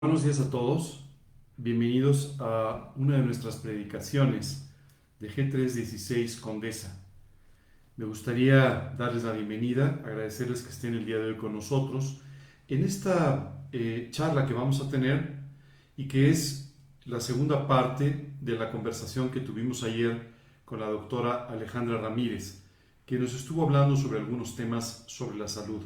Buenos días a todos, bienvenidos a una de nuestras predicaciones de G316 Condesa. Me gustaría darles la bienvenida, agradecerles que estén el día de hoy con nosotros en esta charla que vamos a tener y que es la segunda parte de la conversación que tuvimos ayer con la doctora Alejandra Ramírez, que nos estuvo hablando sobre algunos temas sobre la salud.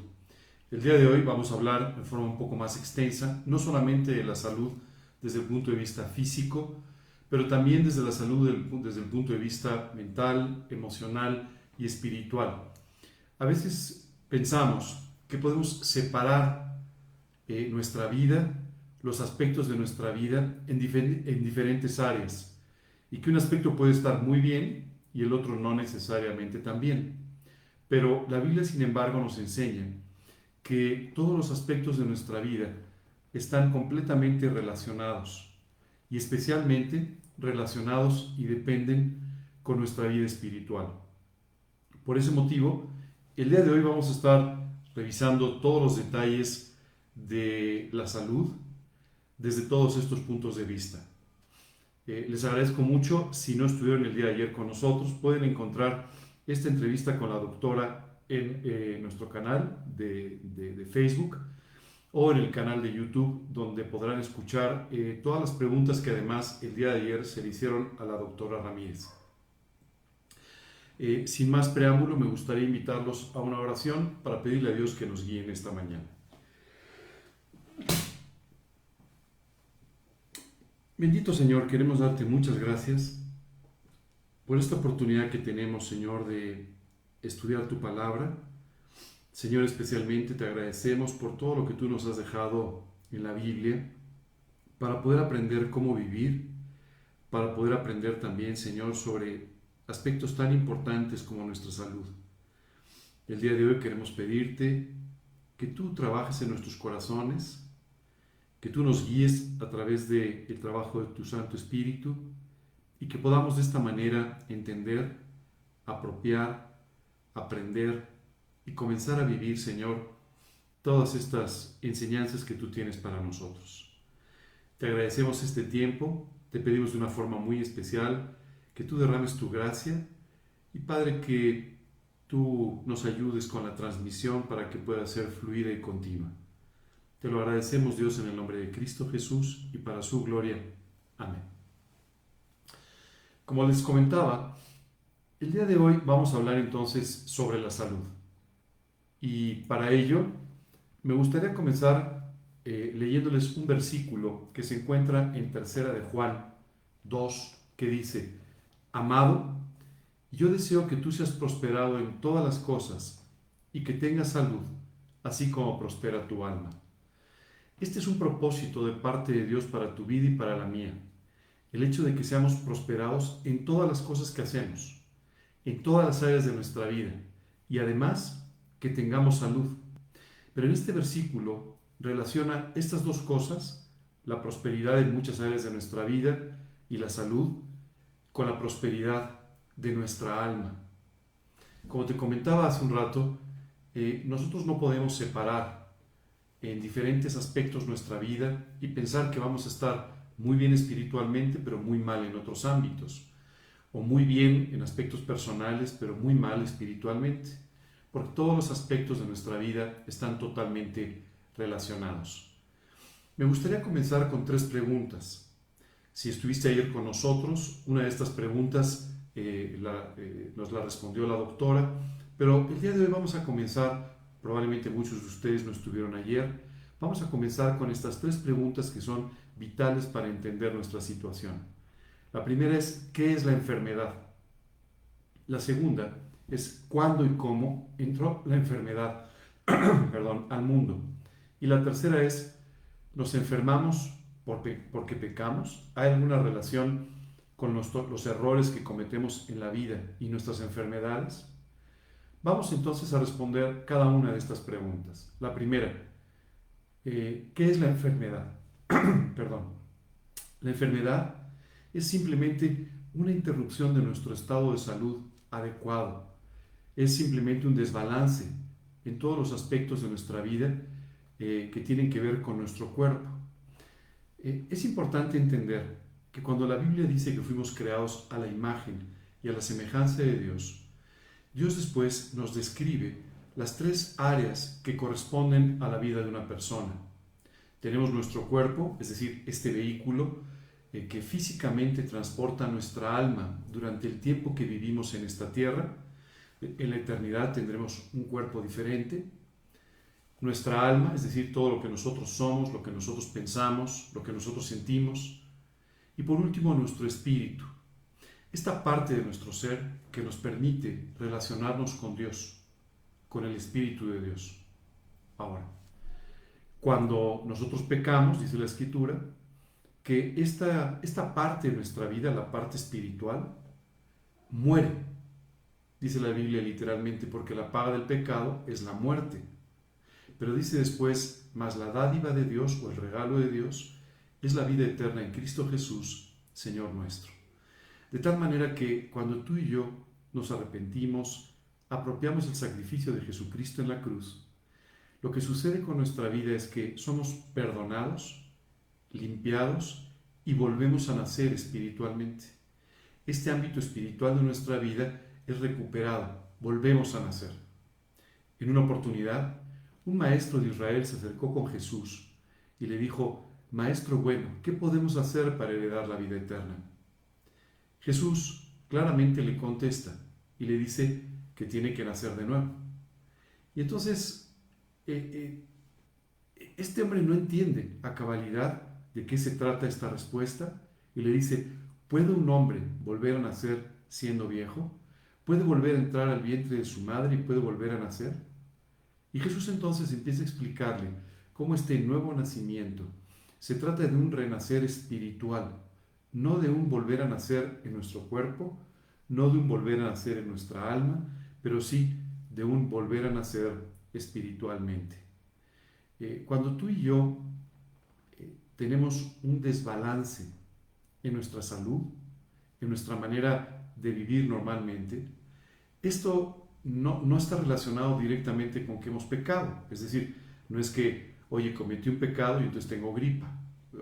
El día de hoy vamos a hablar de forma un poco más extensa, no solamente de la salud desde el punto de vista físico, pero también desde la salud desde el punto de vista mental, emocional y espiritual. A veces pensamos que podemos separar nuestra vida, los aspectos de nuestra vida en diferentes áreas y que un aspecto puede estar muy bien y el otro no necesariamente tan bien. Pero la Biblia, sin embargo, nos enseña que todos los aspectos de nuestra vida están completamente relacionados y especialmente relacionados y dependen con nuestra vida espiritual. Por ese motivo, el día de hoy vamos a estar revisando todos los detalles de la salud desde todos estos puntos de vista. Les agradezco mucho. Si no estuvieron el día de ayer con nosotros, pueden encontrar esta entrevista con la doctora en nuestro canal de Facebook o en el canal de YouTube, donde podrán escuchar todas las preguntas que además el día de ayer se le hicieron a la doctora Ramírez. Sin más preámbulo, me gustaría invitarlos a una oración para pedirle a Dios que nos guíe en esta mañana. Bendito Señor, queremos darte muchas gracias por esta oportunidad que tenemos, Señor, de estudiar tu palabra. Señor, especialmente te agradecemos por todo lo que tú nos has dejado en la Biblia para poder aprender cómo vivir, para poder aprender también, Señor, sobre aspectos tan importantes como nuestra salud. El día de hoy queremos pedirte que tú trabajes en nuestros corazones, que tú nos guíes a través del trabajo de tu Santo Espíritu y que podamos de esta manera entender, apropiar, aprender y comenzar a vivir, Señor, todas estas enseñanzas que tú tienes para nosotros. Te agradecemos este tiempo, te pedimos de una forma muy especial que tú derrames tu gracia y, Padre, que tú nos ayudes con la transmisión para que pueda ser fluida y continua. Te lo agradecemos, Dios, en el nombre de Cristo Jesús y para su gloria. Amén. Como les comentaba, el día de hoy vamos a hablar entonces sobre la salud. Y para ello me gustaría comenzar leyéndoles un versículo que se encuentra en Tercera de Juan 2, que dice: Amado, yo deseo que tú seas prosperado en todas las cosas y que tengas salud, así como prospera tu alma. Este es un propósito de parte de Dios para tu vida y para la mía. El hecho de que seamos prosperados en todas las cosas que hacemos, en todas las áreas de nuestra vida y además que tengamos salud. Pero en este versículo relaciona estas dos cosas, la prosperidad en muchas áreas de nuestra vida y la salud, con la prosperidad de nuestra alma. Como te comentaba hace un rato, nosotros no podemos separar en diferentes aspectos nuestra vida y pensar que vamos a estar muy bien espiritualmente, pero muy mal en otros ámbitos, o muy bien en aspectos personales, pero muy mal espiritualmente, porque todos los aspectos de nuestra vida están totalmente relacionados. Me gustaría comenzar con tres preguntas. Si estuviste ayer con nosotros, una de estas preguntas nos la respondió la doctora, pero el día de hoy vamos a comenzar, probablemente muchos de ustedes no estuvieron ayer, vamos a comenzar con estas tres preguntas que son vitales para entender nuestra situación. La primera es: ¿qué es la enfermedad? La segunda es: ¿cuándo y cómo entró la enfermedad al mundo? Y la tercera es: ¿nos enfermamos porque pecamos? ¿Hay alguna relación con los errores que cometemos en la vida y nuestras enfermedades? Vamos entonces a responder cada una de estas preguntas. La primera: ¿qué es la enfermedad? Perdón. La enfermedad es simplemente una interrupción de nuestro estado de salud adecuado. Es simplemente un desbalance en todos los aspectos de nuestra vida que tienen que ver con nuestro cuerpo. Es importante entender que cuando la Biblia dice que fuimos creados a la imagen y a la semejanza de Dios, Dios después nos describe las tres áreas que corresponden a la vida de una persona. Tenemos nuestro cuerpo, es decir, este vehículo que físicamente transporta nuestra alma durante el tiempo que vivimos en esta tierra. En la eternidad tendremos un cuerpo diferente. Nuestra alma, es decir, todo lo que nosotros somos, lo que nosotros pensamos, lo que nosotros sentimos. Y por último, nuestro espíritu, esta parte de nuestro ser que nos permite relacionarnos con Dios, con el Espíritu de Dios. Ahora, cuando nosotros pecamos, dice la Escritura, que esta parte de nuestra vida, la parte espiritual, muere. Dice la Biblia literalmente, porque la paga del pecado es la muerte. Pero dice después, mas la dádiva de Dios o el regalo de Dios es la vida eterna en Cristo Jesús, Señor nuestro. De tal manera que cuando tú y yo nos arrepentimos, apropiamos el sacrificio de Jesucristo en la cruz, lo que sucede con nuestra vida es que somos perdonados, limpiados y volvemos a nacer espiritualmente. Este ámbito espiritual de nuestra vida es recuperado, volvemos a nacer. En una oportunidad, un maestro de Israel se acercó con Jesús y le dijo: Maestro bueno, ¿qué podemos hacer para heredar la vida eterna? Jesús claramente le contesta y le dice que tiene que nacer de nuevo. Y entonces, este hombre no entiende a cabalidad de qué se trata esta respuesta y le dice: ¿puede un hombre volver a nacer siendo viejo? ¿Puede volver a entrar al vientre de su madre y puede volver a nacer? Y Jesús entonces empieza a explicarle cómo este nuevo nacimiento se trata de un renacer espiritual, no de un volver a nacer en nuestro cuerpo, no de un volver a nacer en nuestra alma, pero sí de un volver a nacer espiritualmente. Cuando tú y yo tenemos un desbalance en nuestra salud, en nuestra manera de vivir normalmente, esto no está relacionado directamente con que hemos pecado. Es decir, no es que, oye, cometí un pecado y entonces tengo gripa.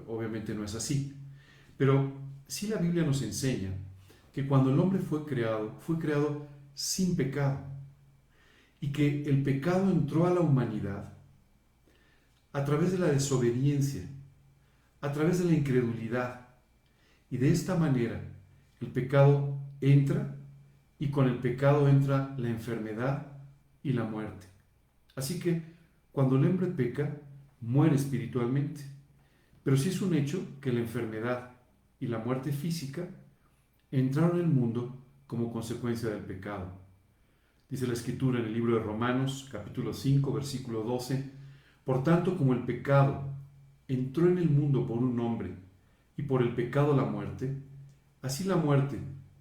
Obviamente no es así. Pero sí la Biblia nos enseña que cuando el hombre fue creado sin pecado. Y que el pecado entró a la humanidad a través de la desobediencia, a través de la incredulidad. Y de esta manera el pecado entra y con el pecado entra la enfermedad y la muerte. Así que cuando el hombre peca, muere espiritualmente. Pero sí es un hecho que la enfermedad y la muerte física entraron en el mundo como consecuencia del pecado. Dice la Escritura en el libro de Romanos, capítulo 5, versículo 12, por tanto, como el pecado entró en el mundo por un hombre y por el pecado la muerte, así la muerte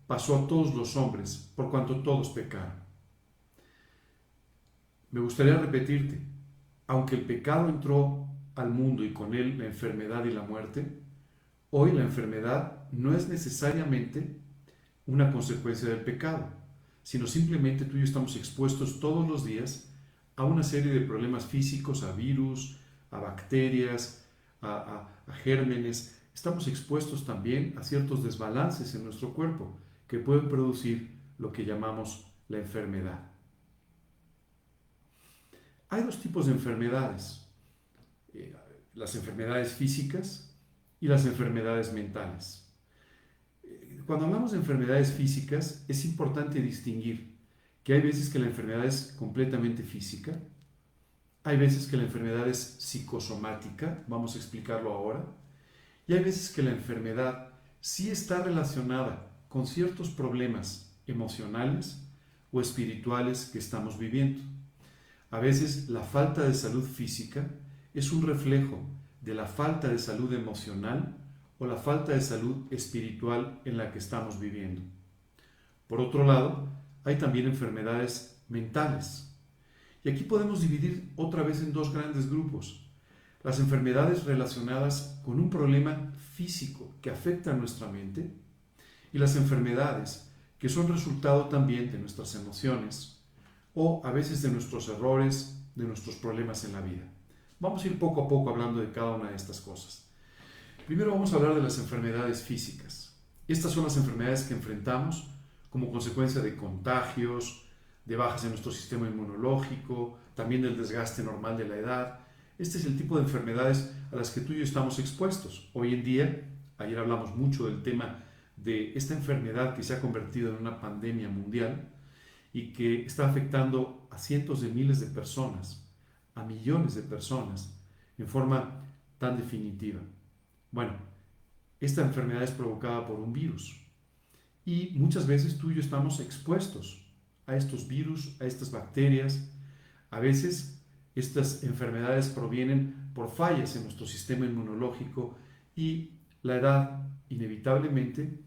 pasó a todos los hombres por cuanto todos pecaron. Me gustaría repetirte, aunque el pecado entró al mundo y con él la enfermedad y la muerte, hoy la enfermedad no es necesariamente una consecuencia del pecado, sino simplemente tú y yo estamos expuestos todos los días a una serie de problemas físicos, a virus, a bacterias, a gérmenes. Estamos expuestos también a ciertos desbalances en nuestro cuerpo que pueden producir lo que llamamos la enfermedad. Hay dos tipos de enfermedades, las enfermedades físicas y las enfermedades mentales. Cuando hablamos de enfermedades físicas, es importante distinguir que hay veces que la enfermedad es completamente física, hay veces que la enfermedad es psicosomática, vamos a explicarlo ahora, y hay veces que la enfermedad sí está relacionada con ciertos problemas emocionales o espirituales que estamos viviendo. A veces la falta de salud física es un reflejo de la falta de salud emocional o la falta de salud espiritual en la que estamos viviendo. Por otro lado, hay también enfermedades mentales. Y aquí podemos dividir otra vez en dos grandes grupos. Las enfermedades relacionadas con un problema físico que afecta a nuestra mente y las enfermedades que son resultado también de nuestras emociones o a veces de nuestros errores, de nuestros problemas en la vida. Vamos a ir poco a poco hablando de cada una de estas cosas. Primero vamos a hablar de las enfermedades físicas. Estas son las enfermedades que enfrentamos como consecuencia de contagios, de bajas en nuestro sistema inmunológico, también del desgaste normal de la edad. Este es el tipo de enfermedades a las que tú y yo estamos expuestos. Hoy en día, ayer hablamos mucho del tema de esta enfermedad que se ha convertido en una pandemia mundial y que está afectando a cientos de miles de personas, a millones de personas, en forma tan definitiva. Bueno, esta enfermedad es provocada por un virus y muchas veces tú y yo estamos expuestos a estos virus, a estas bacterias. A veces estas enfermedades provienen por fallas en nuestro sistema inmunológico y la edad inevitablemente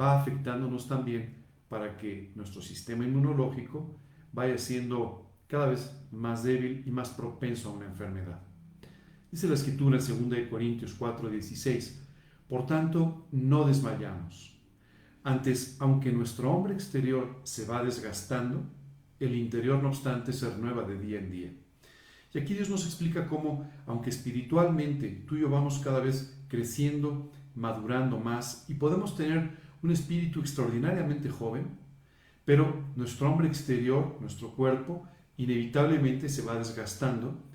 va afectándonos también para que nuestro sistema inmunológico vaya siendo cada vez más débil y más propenso a una enfermedad. Dice la Escritura en 2 Corintios 4:16, por tanto, no desmayamos. Antes, aunque nuestro hombre exterior se va desgastando, el interior, no obstante, se renueva de día en día. Y aquí Dios nos explica cómo, aunque espiritualmente tú y yo vamos cada vez creciendo, madurando más y podemos tener un espíritu extraordinariamente joven, pero nuestro hombre exterior, nuestro cuerpo, inevitablemente se va desgastando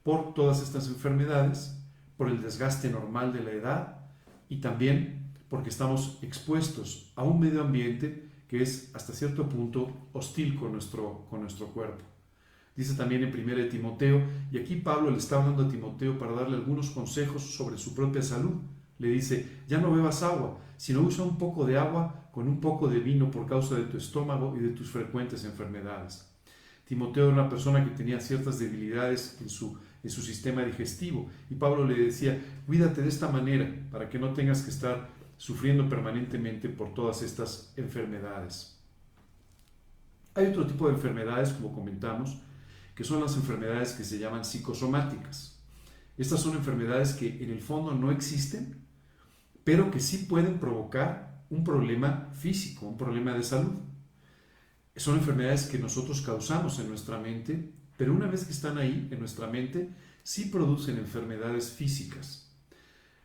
por todas estas enfermedades, por el desgaste normal de la edad y también porque estamos expuestos a un medio ambiente que es hasta cierto punto hostil con nuestro cuerpo. Dice también en 1 Timoteo, y aquí Pablo le está hablando a Timoteo para darle algunos consejos sobre su propia salud. Le dice, ya no bebas agua, sino usa un poco de agua con un poco de vino por causa de tu estómago y de tus frecuentes enfermedades. Timoteo era una persona que tenía ciertas debilidades en su sistema digestivo y Pablo le decía, cuídate de esta manera para que no tengas que estar sufriendo permanentemente por todas estas enfermedades. Hay otro tipo de enfermedades, como comentamos, que son las enfermedades que se llaman psicosomáticas. Estas son enfermedades que en el fondo no existen, pero que sí pueden provocar un problema físico, un problema de salud. Son enfermedades que nosotros causamos en nuestra mente, pero una vez que están ahí en nuestra mente, sí producen enfermedades físicas.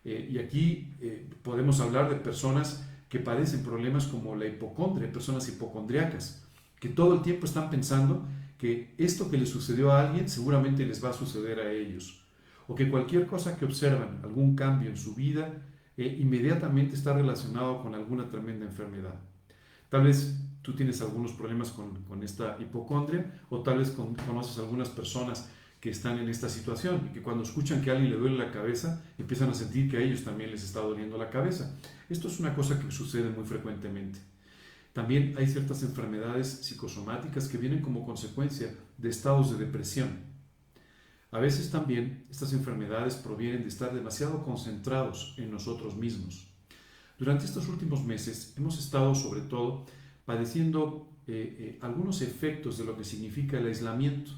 Y aquí podemos hablar de personas que padecen problemas como la hipocondria, personas hipocondriacas, que todo el tiempo están pensando que esto que les sucedió a alguien seguramente les va a suceder a ellos, o que cualquier cosa que observan, algún cambio en su vida, inmediatamente está relacionado con alguna tremenda enfermedad. Tal vez tú tienes algunos problemas con esta hipocondria, o tal vez conoces algunas personas que están en esta situación y que cuando escuchan que a alguien le duele la cabeza, empiezan a sentir que a ellos también les está doliendo la cabeza. Esto es una cosa que sucede muy frecuentemente. También hay ciertas enfermedades psicosomáticas que vienen como consecuencia de estados de depresión. A veces también estas enfermedades provienen de estar demasiado concentrados en nosotros mismos. Durante estos últimos meses hemos estado sobre todo padeciendo algunos efectos de lo que significa el aislamiento.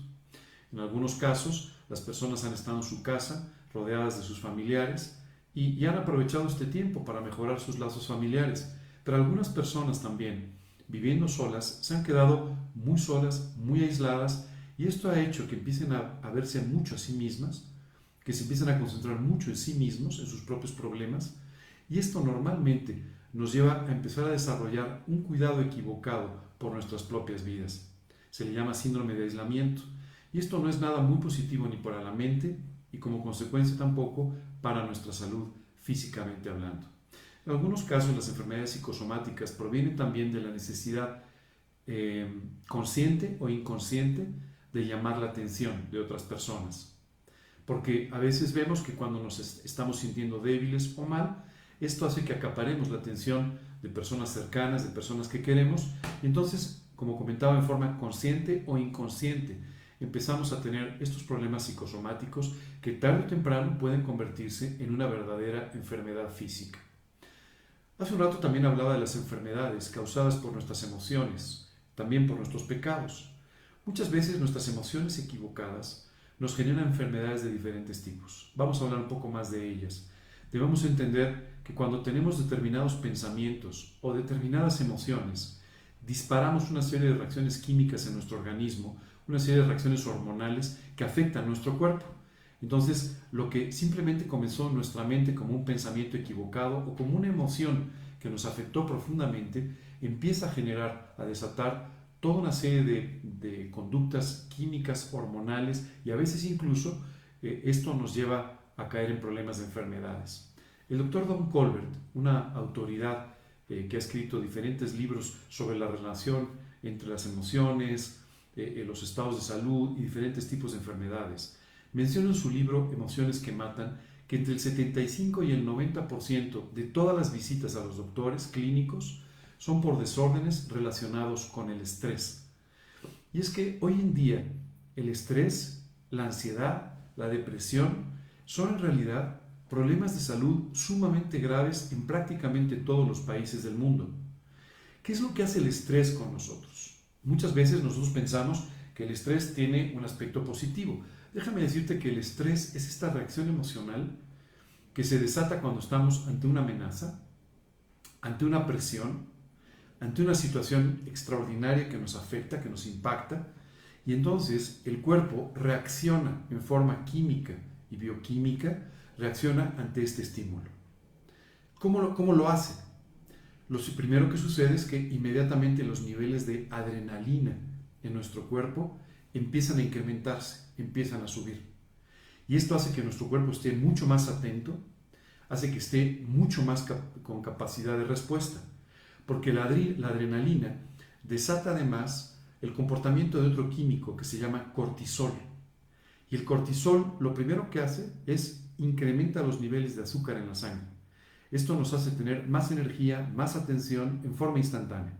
En algunos casos, las personas han estado en su casa, rodeadas de sus familiares, y han aprovechado este tiempo para mejorar sus lazos familiares. Pero algunas personas también, viviendo solas, se han quedado muy solas, muy aisladas, y esto ha hecho que empiecen a verse mucho a sí mismas, que se empiecen a concentrar mucho en sí mismos, en sus propios problemas, y esto normalmente nos lleva a empezar a desarrollar un cuidado equivocado por nuestras propias vidas. Se le llama síndrome de aislamiento. Y esto no es nada muy positivo ni para la mente y como consecuencia tampoco para nuestra salud físicamente hablando. En algunos casos las enfermedades psicosomáticas provienen también de la necesidad consciente o inconsciente de llamar la atención de otras personas. Porque a veces vemos que cuando nos estamos sintiendo débiles o mal, esto hace que acaparemos la atención de personas cercanas, de personas que queremos, y entonces, como comentaba, en forma consciente o inconsciente, empezamos a tener estos problemas psicosomáticos que tarde o temprano pueden convertirse en una verdadera enfermedad física. Hace un rato también hablaba de las enfermedades causadas por nuestras emociones, también por nuestros pecados. Muchas veces nuestras emociones equivocadas nos generan enfermedades de diferentes tipos. Vamos a hablar un poco más de ellas. Debemos entender que cuando tenemos determinados pensamientos o determinadas emociones, disparamos una serie de reacciones químicas en nuestro organismo, una serie de reacciones hormonales que afectan nuestro cuerpo. Entonces, lo que simplemente comenzó en nuestra mente como un pensamiento equivocado o como una emoción que nos afectó profundamente, empieza a generar, a desatar toda una serie de conductas químicas, hormonales y a veces incluso esto nos lleva a caer en problemas de enfermedades. El doctor Don Colbert, una autoridad que ha escrito diferentes libros sobre la relación entre las emociones, los estados de salud y diferentes tipos de enfermedades, menciona en su libro Emociones que Matan que entre el 75 y el 90% de todas las visitas a los doctores clínicos son por desórdenes relacionados con el estrés. Y es que hoy en día el estrés, la ansiedad, la depresión son en realidad problemas de salud sumamente graves en prácticamente todos los países del mundo. ¿Qué es lo que hace el estrés con nosotros? Muchas veces nosotros pensamos que el estrés tiene un aspecto positivo. Déjame decirte que el estrés es esta reacción emocional que se desata cuando estamos ante una amenaza, ante una presión, ante una situación extraordinaria que nos afecta, que nos impacta, y entonces el cuerpo reacciona en forma química y bioquímica, reacciona ante este estímulo. ¿Cómo lo hace? Lo primero que sucede es que inmediatamente los niveles de adrenalina en nuestro cuerpo empiezan a incrementarse, empiezan a subir. Y esto hace que nuestro cuerpo esté mucho más atento, hace que esté mucho más con capacidad de respuesta, porque la adrenalina desata además el comportamiento de otro químico que se llama cortisol. Y el cortisol lo primero que hace es incrementa los niveles de azúcar en la sangre. Esto nos hace tener más energía, más atención en forma instantánea.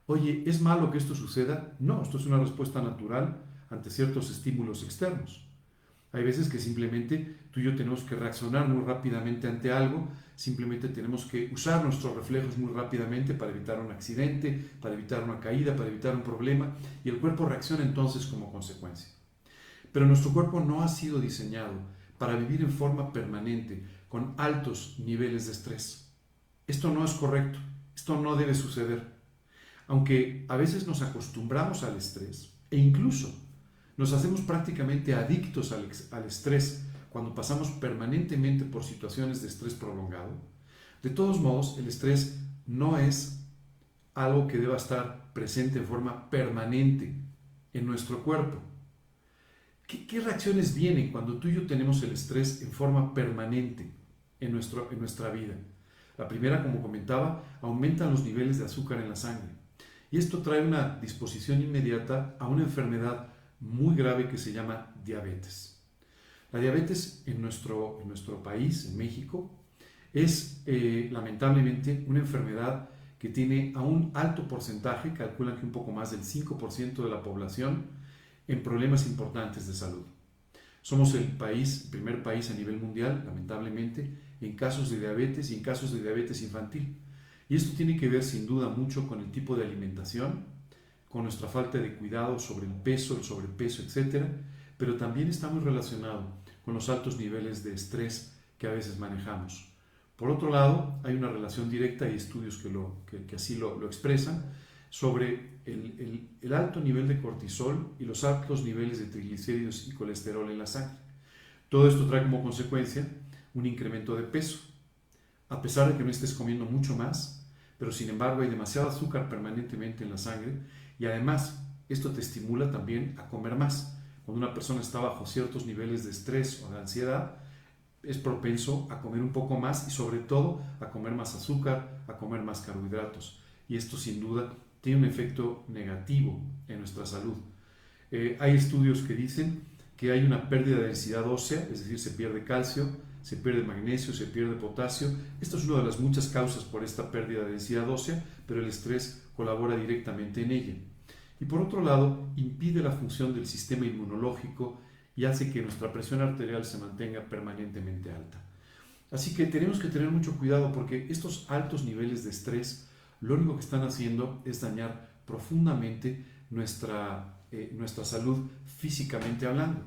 Oye, ¿es malo que esto suceda? No, esto es una respuesta natural ante ciertos estímulos externos. Hay veces que simplemente tú y yo tenemos que reaccionar muy rápidamente ante algo, simplemente tenemos que usar nuestros reflejos muy rápidamente para evitar un accidente, para evitar una caída, para evitar un problema, y el cuerpo reacciona entonces como consecuencia. Pero nuestro cuerpo no ha sido diseñado para vivir en forma permanente con altos niveles de estrés. Esto no es correcto, esto no debe suceder. Aunque a veces nos acostumbramos al estrés e incluso nos hacemos prácticamente adictos al estrés cuando pasamos permanentemente por situaciones de estrés prolongado, de todos modos el estrés no es algo que deba estar presente en forma permanente en nuestro cuerpo. ¿Qué reacciones vienen cuando tú y yo tenemos el estrés en forma permanente en nuestra vida? La primera, como comentaba, aumentan los niveles de azúcar en la sangre. Y esto trae una disposición inmediata a una enfermedad muy grave que se llama diabetes. La diabetes en nuestro país, en México, es lamentablemente una enfermedad que tiene a un alto porcentaje, calculan que un poco más del 5% de la población, en problemas importantes de salud. Somos el primer país a nivel mundial, lamentablemente, en casos de diabetes y en casos de diabetes infantil. Y esto tiene que ver sin duda mucho con el tipo de alimentación, con nuestra falta de cuidado sobre el peso, el sobrepeso, etc. Pero también está muy relacionado con los altos niveles de estrés que a veces manejamos. Por otro lado, hay una relación directa, y estudios que así lo expresan, sobre el alto nivel de cortisol y los altos niveles de triglicéridos y colesterol en la sangre. Todo esto trae como consecuencia un incremento de peso. A pesar de que no estés comiendo mucho más, pero sin embargo hay demasiado azúcar permanentemente en la sangre y además esto te estimula también a comer más. Cuando una persona está bajo ciertos niveles de estrés o de ansiedad, es propenso a comer un poco más y sobre todo a comer más azúcar, a comer más carbohidratos. Y esto sin duda tiene un efecto negativo en nuestra salud. Hay estudios que dicen que hay una pérdida de densidad ósea, es decir, se pierde calcio, se pierde magnesio, se pierde potasio. Esto es una de las muchas causas por esta pérdida de densidad ósea, pero el estrés colabora directamente en ella. Y por otro lado, impide la función del sistema inmunológico y hace que nuestra presión arterial se mantenga permanentemente alta. Así que tenemos que tener mucho cuidado porque estos altos niveles de estrés lo único que están haciendo es dañar profundamente nuestra salud físicamente hablando.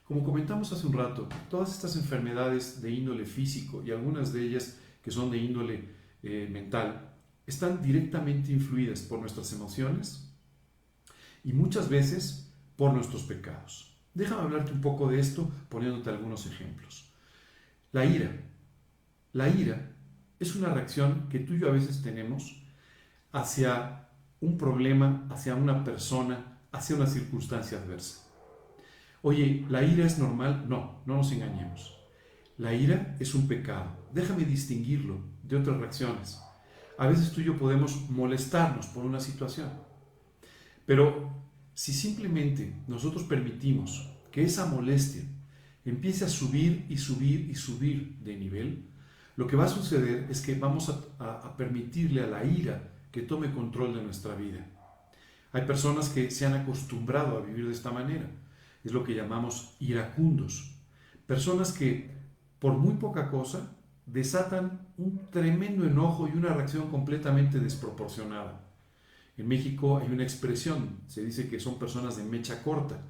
Como comentamos hace un rato, todas estas enfermedades de índole físico y algunas de ellas que son de índole mental están directamente influidas por nuestras emociones y muchas veces por nuestros pecados. Déjame hablarte un poco de esto poniéndote algunos ejemplos. La ira. La ira es una reacción que tú y yo a veces tenemos hacia un problema, hacia una persona, hacia una circunstancia adversa. Oye, ¿la ira es normal? No, no nos engañemos. La ira es un pecado. Déjame distinguirlo de otras reacciones. A veces tú y yo podemos molestarnos por una situación, pero si simplemente nosotros permitimos que esa molestia empiece a subir y subir y subir de nivel, lo que va a suceder es que vamos a permitirle a la ira que tome control de nuestra vida. Hay personas que se han acostumbrado a vivir de esta manera. Es lo que llamamos iracundos. Personas que por muy poca cosa desatan un tremendo enojo y una reacción completamente desproporcionada. En México hay una expresión, se dice que son personas de mecha corta,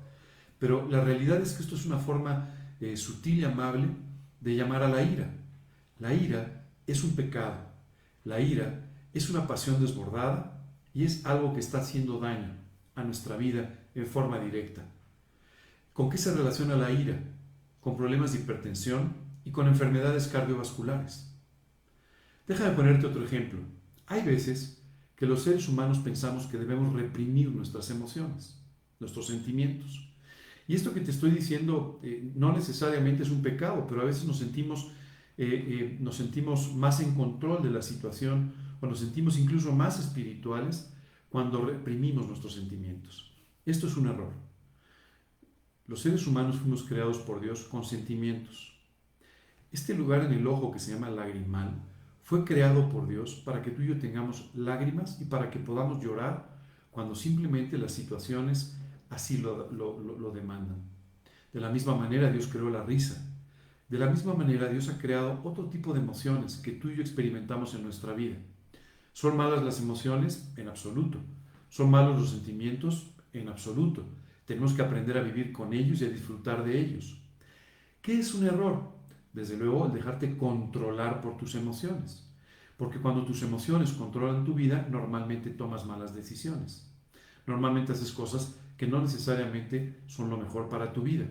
pero la realidad es que esto es una forma sutil y amable de llamar a la ira. La ira es un pecado, la ira es una pasión desbordada y es algo que está haciendo daño a nuestra vida en forma directa. ¿Con qué se relaciona la ira? Con problemas de hipertensión y con enfermedades cardiovasculares. Déjame ponerte otro ejemplo. Hay veces que los seres humanos pensamos que debemos reprimir nuestras emociones, nuestros sentimientos. Y esto que te estoy diciendo no necesariamente es un pecado, pero a veces nos sentimos más en control de la situación o nos sentimos incluso más espirituales cuando reprimimos nuestros sentimientos. Esto es un error. Los seres humanos fuimos creados por Dios con sentimientos. Este lugar en el ojo que se llama lagrimal fue creado por Dios para que tú y yo tengamos lágrimas y para que podamos llorar cuando simplemente las situaciones así lo demandan. De la misma manera Dios creó la risa. De la misma manera Dios ha creado otro tipo de emociones que tú y yo experimentamos en nuestra vida. ¿Son malas las emociones? En absoluto. ¿Son malos los sentimientos? En absoluto. Tenemos que aprender a vivir con ellos y a disfrutar de ellos. ¿Qué es un error? Desde luego, el dejarte controlar por tus emociones. Porque cuando tus emociones controlan tu vida, normalmente tomas malas decisiones. Normalmente haces cosas que no necesariamente son lo mejor para tu vida.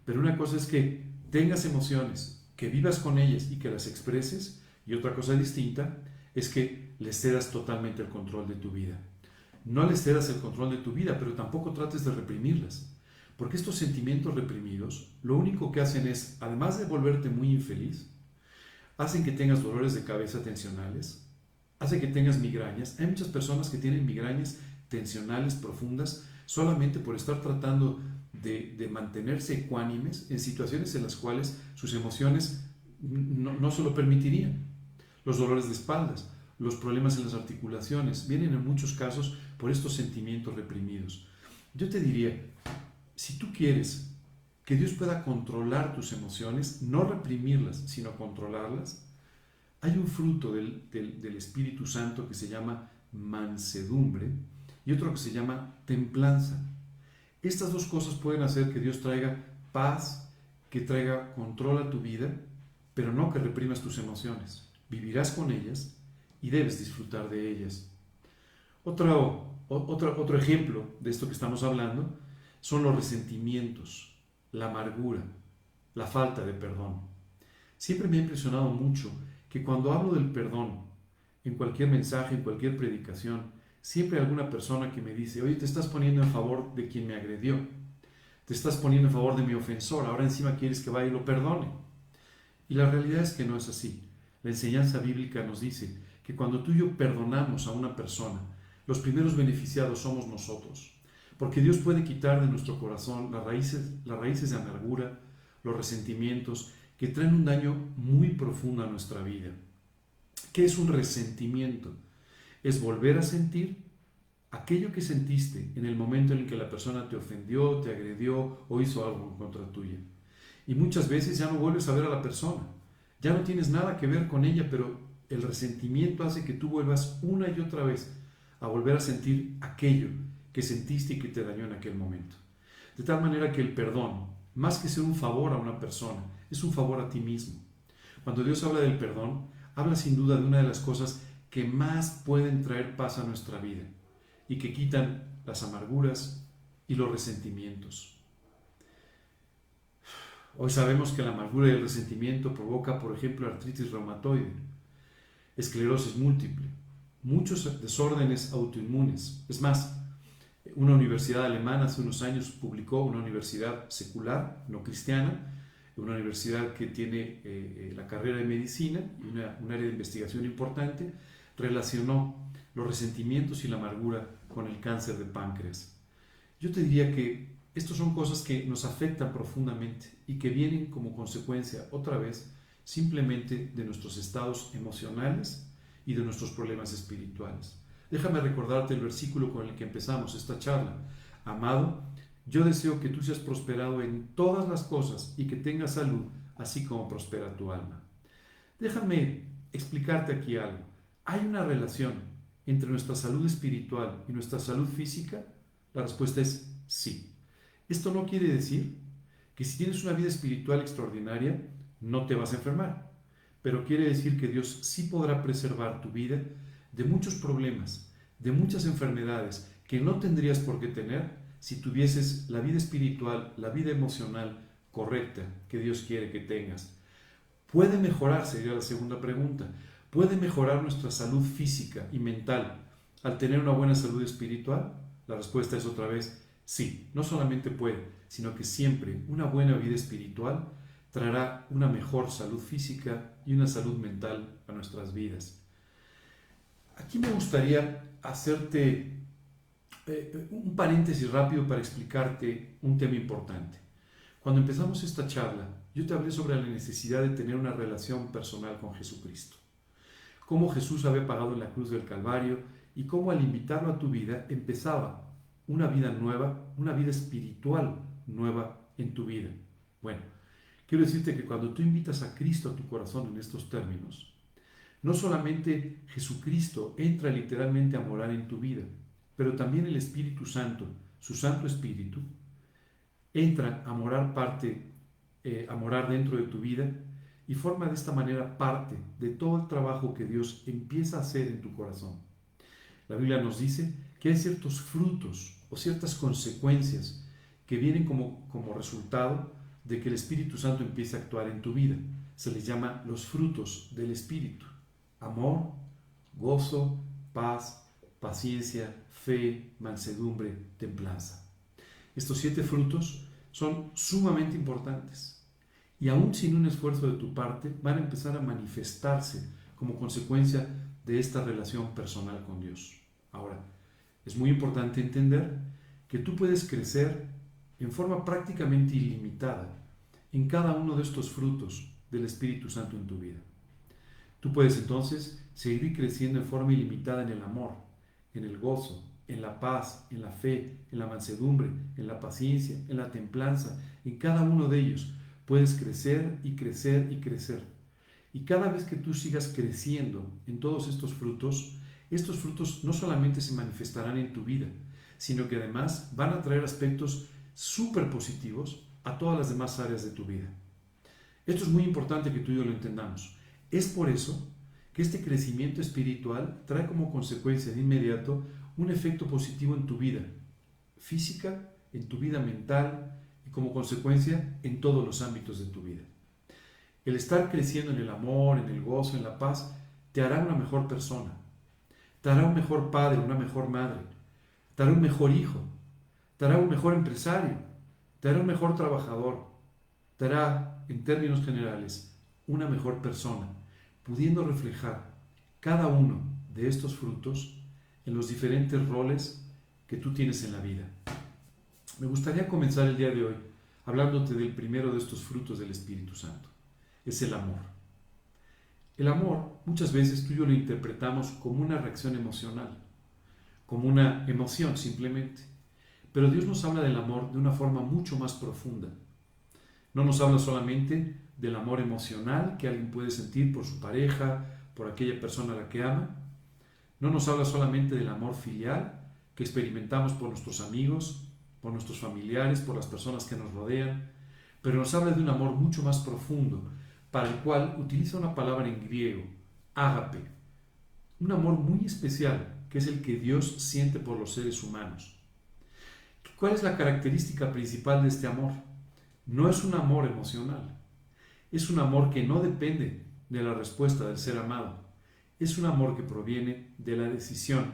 Pero una cosa es que tengas emociones, que vivas con ellas y que las expreses, y otra cosa distinta es que les cedas totalmente el control de tu vida. No les cedas el control de tu vida, pero tampoco trates de reprimirlas. Porque estos sentimientos reprimidos lo único que hacen es, además de volverte muy infeliz, hacen que tengas dolores de cabeza tensionales, hacen que tengas migrañas. Hay muchas personas que tienen migrañas tensionales profundas solamente por estar tratando de mantenerse ecuánimes en situaciones en las cuales sus emociones no se lo permitirían. Los dolores de espaldas, los problemas en las articulaciones, vienen en muchos casos por estos sentimientos reprimidos. Yo te diría, si tú quieres que Dios pueda controlar tus emociones, no reprimirlas, sino controlarlas, hay un fruto del Espíritu Santo que se llama mansedumbre y otro que se llama templanza. Estas dos cosas pueden hacer que Dios traiga paz, que traiga control a tu vida, pero no que reprimas tus emociones. Vivirás con ellas y debes disfrutar de ellas. Otro ejemplo de esto que estamos hablando son los resentimientos, la amargura, la falta de perdón. Siempre me ha impresionado mucho que cuando hablo del perdón, en cualquier mensaje, en cualquier predicación, siempre hay alguna persona que me dice, oye, te estás poniendo en favor de quien me agredió, te estás poniendo en favor de mi ofensor, ahora encima quieres que vaya y lo perdone. Y la realidad es que no es así. La enseñanza bíblica nos dice que cuando tú y yo perdonamos a una persona, los primeros beneficiados somos nosotros. Porque Dios puede quitar de nuestro corazón las raíces de amargura, los resentimientos que traen un daño muy profundo a nuestra vida. ¿Qué es un resentimiento? Es volver a sentir aquello que sentiste en el momento en el que la persona te ofendió, te agredió o hizo algo en contra tuya. Y muchas veces ya no vuelves a ver a la persona, ya no tienes nada que ver con ella, pero el resentimiento hace que tú vuelvas una y otra vez a volver a sentir aquello que sentiste y que te dañó en aquel momento. De tal manera que el perdón, más que ser un favor a una persona, es un favor a ti mismo. Cuando Dios habla del perdón, habla sin duda de una de las cosas que más pueden traer paz a nuestra vida y que quitan las amarguras y los resentimientos. Hoy sabemos que la amargura y el resentimiento provoca, por ejemplo, artritis reumatoide, esclerosis múltiple, muchos desórdenes autoinmunes. Es más, una universidad alemana hace unos años publicó, una universidad secular, no cristiana, una universidad que tiene la carrera de medicina y un área de investigación importante, relacionó los resentimientos y la amargura con el cáncer de páncreas. Yo te diría que estas son cosas que nos afectan profundamente y que vienen como consecuencia, otra vez, simplemente de nuestros estados emocionales y de nuestros problemas espirituales. Déjame recordarte el versículo con el que empezamos esta charla. Amado, yo deseo que tú seas prosperado en todas las cosas y que tengas salud, así como prospera tu alma. Déjame explicarte aquí algo. ¿Hay una relación entre nuestra salud espiritual y nuestra salud física? La respuesta es sí. Esto no quiere decir que si tienes una vida espiritual extraordinaria, no te vas a enfermar, pero quiere decir que Dios sí podrá preservar tu vida de muchos problemas, de muchas enfermedades que no tendrías por qué tener si tuvieses la vida espiritual, la vida emocional correcta que Dios quiere que tengas. ¿Puede mejorar? Sería la segunda pregunta. ¿Puede mejorar nuestra salud física y mental al tener una buena salud espiritual? La respuesta es otra vez sí. No solamente puede, sino que siempre una buena vida espiritual traerá una mejor salud física y una salud mental a nuestras vidas. Aquí me gustaría hacerte un paréntesis rápido para explicarte un tema importante. Cuando empezamos esta charla, yo te hablé sobre la necesidad de tener una relación personal con Jesucristo. Cómo Jesús había pagado en la cruz del Calvario y cómo al invitarlo a tu vida empezaba una vida nueva, una vida espiritual nueva en tu vida. Bueno, quiero decirte que cuando tú invitas a Cristo a tu corazón en estos términos, no solamente Jesucristo entra literalmente a morar en tu vida, pero también el Espíritu Santo, su Santo Espíritu, entra a morar dentro de tu vida y forma de esta manera parte de todo el trabajo que Dios empieza a hacer en tu corazón. La Biblia nos dice que hay ciertos frutos o ciertas consecuencias que vienen como resultado de que el Espíritu Santo empiece a actuar en tu vida. Se les llama los frutos del Espíritu: amor, gozo, paz, paciencia, fe, mansedumbre, templanza. Estos 7 frutos son sumamente importantes y aún sin un esfuerzo de tu parte van a empezar a manifestarse como consecuencia de esta relación personal con Dios. Ahora, es muy importante entender que tú puedes crecer en forma prácticamente ilimitada en cada uno de estos frutos del Espíritu Santo en tu vida. Tú puedes entonces seguir creciendo en forma ilimitada en el amor, en el gozo, en la paz, en la fe, en la mansedumbre, en la paciencia, en la templanza. En cada uno de ellos puedes crecer y crecer y crecer. Y cada vez que tú sigas creciendo en todos estos frutos no solamente se manifestarán en tu vida, sino que además van a traer aspectos súper positivos a todas las demás áreas de tu vida. Esto es muy importante que tú y yo lo entendamos. Es por eso que este crecimiento espiritual trae como consecuencia de inmediato un efecto positivo en tu vida física, en tu vida mental y como consecuencia en todos los ámbitos de tu vida. El estar creciendo en el amor, en el gozo, en la paz, te hará una mejor persona, te hará un mejor padre, una mejor madre, te hará un mejor hijo, te hará un mejor empresario, te hará un mejor trabajador, te hará, en términos generales, una mejor persona, pudiendo reflejar cada uno de estos frutos en los diferentes roles que tú tienes en la vida. Me gustaría comenzar el día de hoy hablándote del primero de estos frutos del Espíritu Santo. Es el amor. El amor, muchas veces tú y yo lo interpretamos como una reacción emocional, como una emoción simplemente. Pero Dios nos habla del amor de una forma mucho más profunda. No nos habla solamente del amor emocional que alguien puede sentir por su pareja, por aquella persona a la que ama. No nos habla solamente del amor filial que experimentamos por nuestros amigos, por nuestros familiares, por las personas que nos rodean, pero nos habla de un amor mucho más profundo, para el cual utiliza una palabra en griego, ágape, un amor muy especial, que es el que Dios siente por los seres humanos. ¿Cuál es la característica principal de este amor? no es un amor emocional, es un amor que no depende de la respuesta del ser amado, es un amor que proviene de la decisión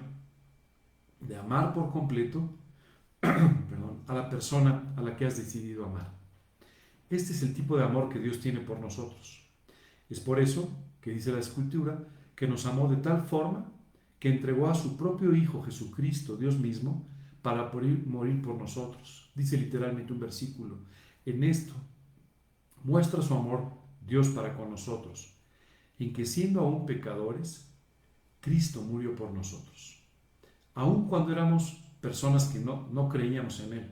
de amar por completo a la persona a la que has decidido amar. Este es el tipo de amor que Dios tiene por nosotros. Es por eso que dice la Escritura que nos amó de tal forma que entregó a su propio Hijo Jesucristo, Dios mismo, para morir por nosotros. Dice literalmente un versículo: en esto muestra su amor Dios para con nosotros, en que siendo aún pecadores, Cristo murió por nosotros. Aun cuando éramos personas que no creíamos en Él,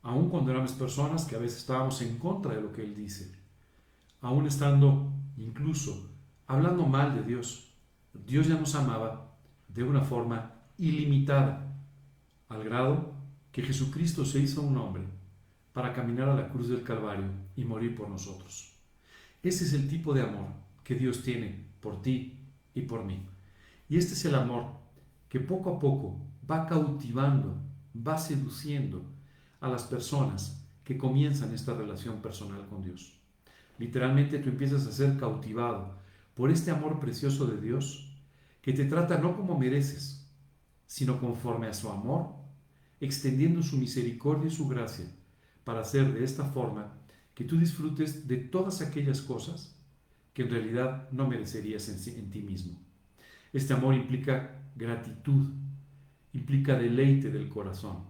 aun cuando éramos personas que a veces estábamos en contra de lo que Él dice, aun estando incluso hablando mal de Dios, Dios ya nos amaba de una forma ilimitada, al grado que Jesucristo se hizo un hombre para caminar a la cruz del Calvario y morir por nosotros. Ese es el tipo de amor que Dios tiene por ti y por mí. Y este es el amor que poco a poco va cautivando, va seduciendo a las personas que comienzan esta relación personal con Dios. Literalmente tú empiezas a ser cautivado por este amor precioso de Dios que te trata no como mereces, sino conforme a su amor, extendiendo su misericordia y su gracia para hacer de esta forma que tú disfrutes de todas aquellas cosas que en realidad no merecerías en ti mismo. Este amor implica gratitud, implica deleite del corazón.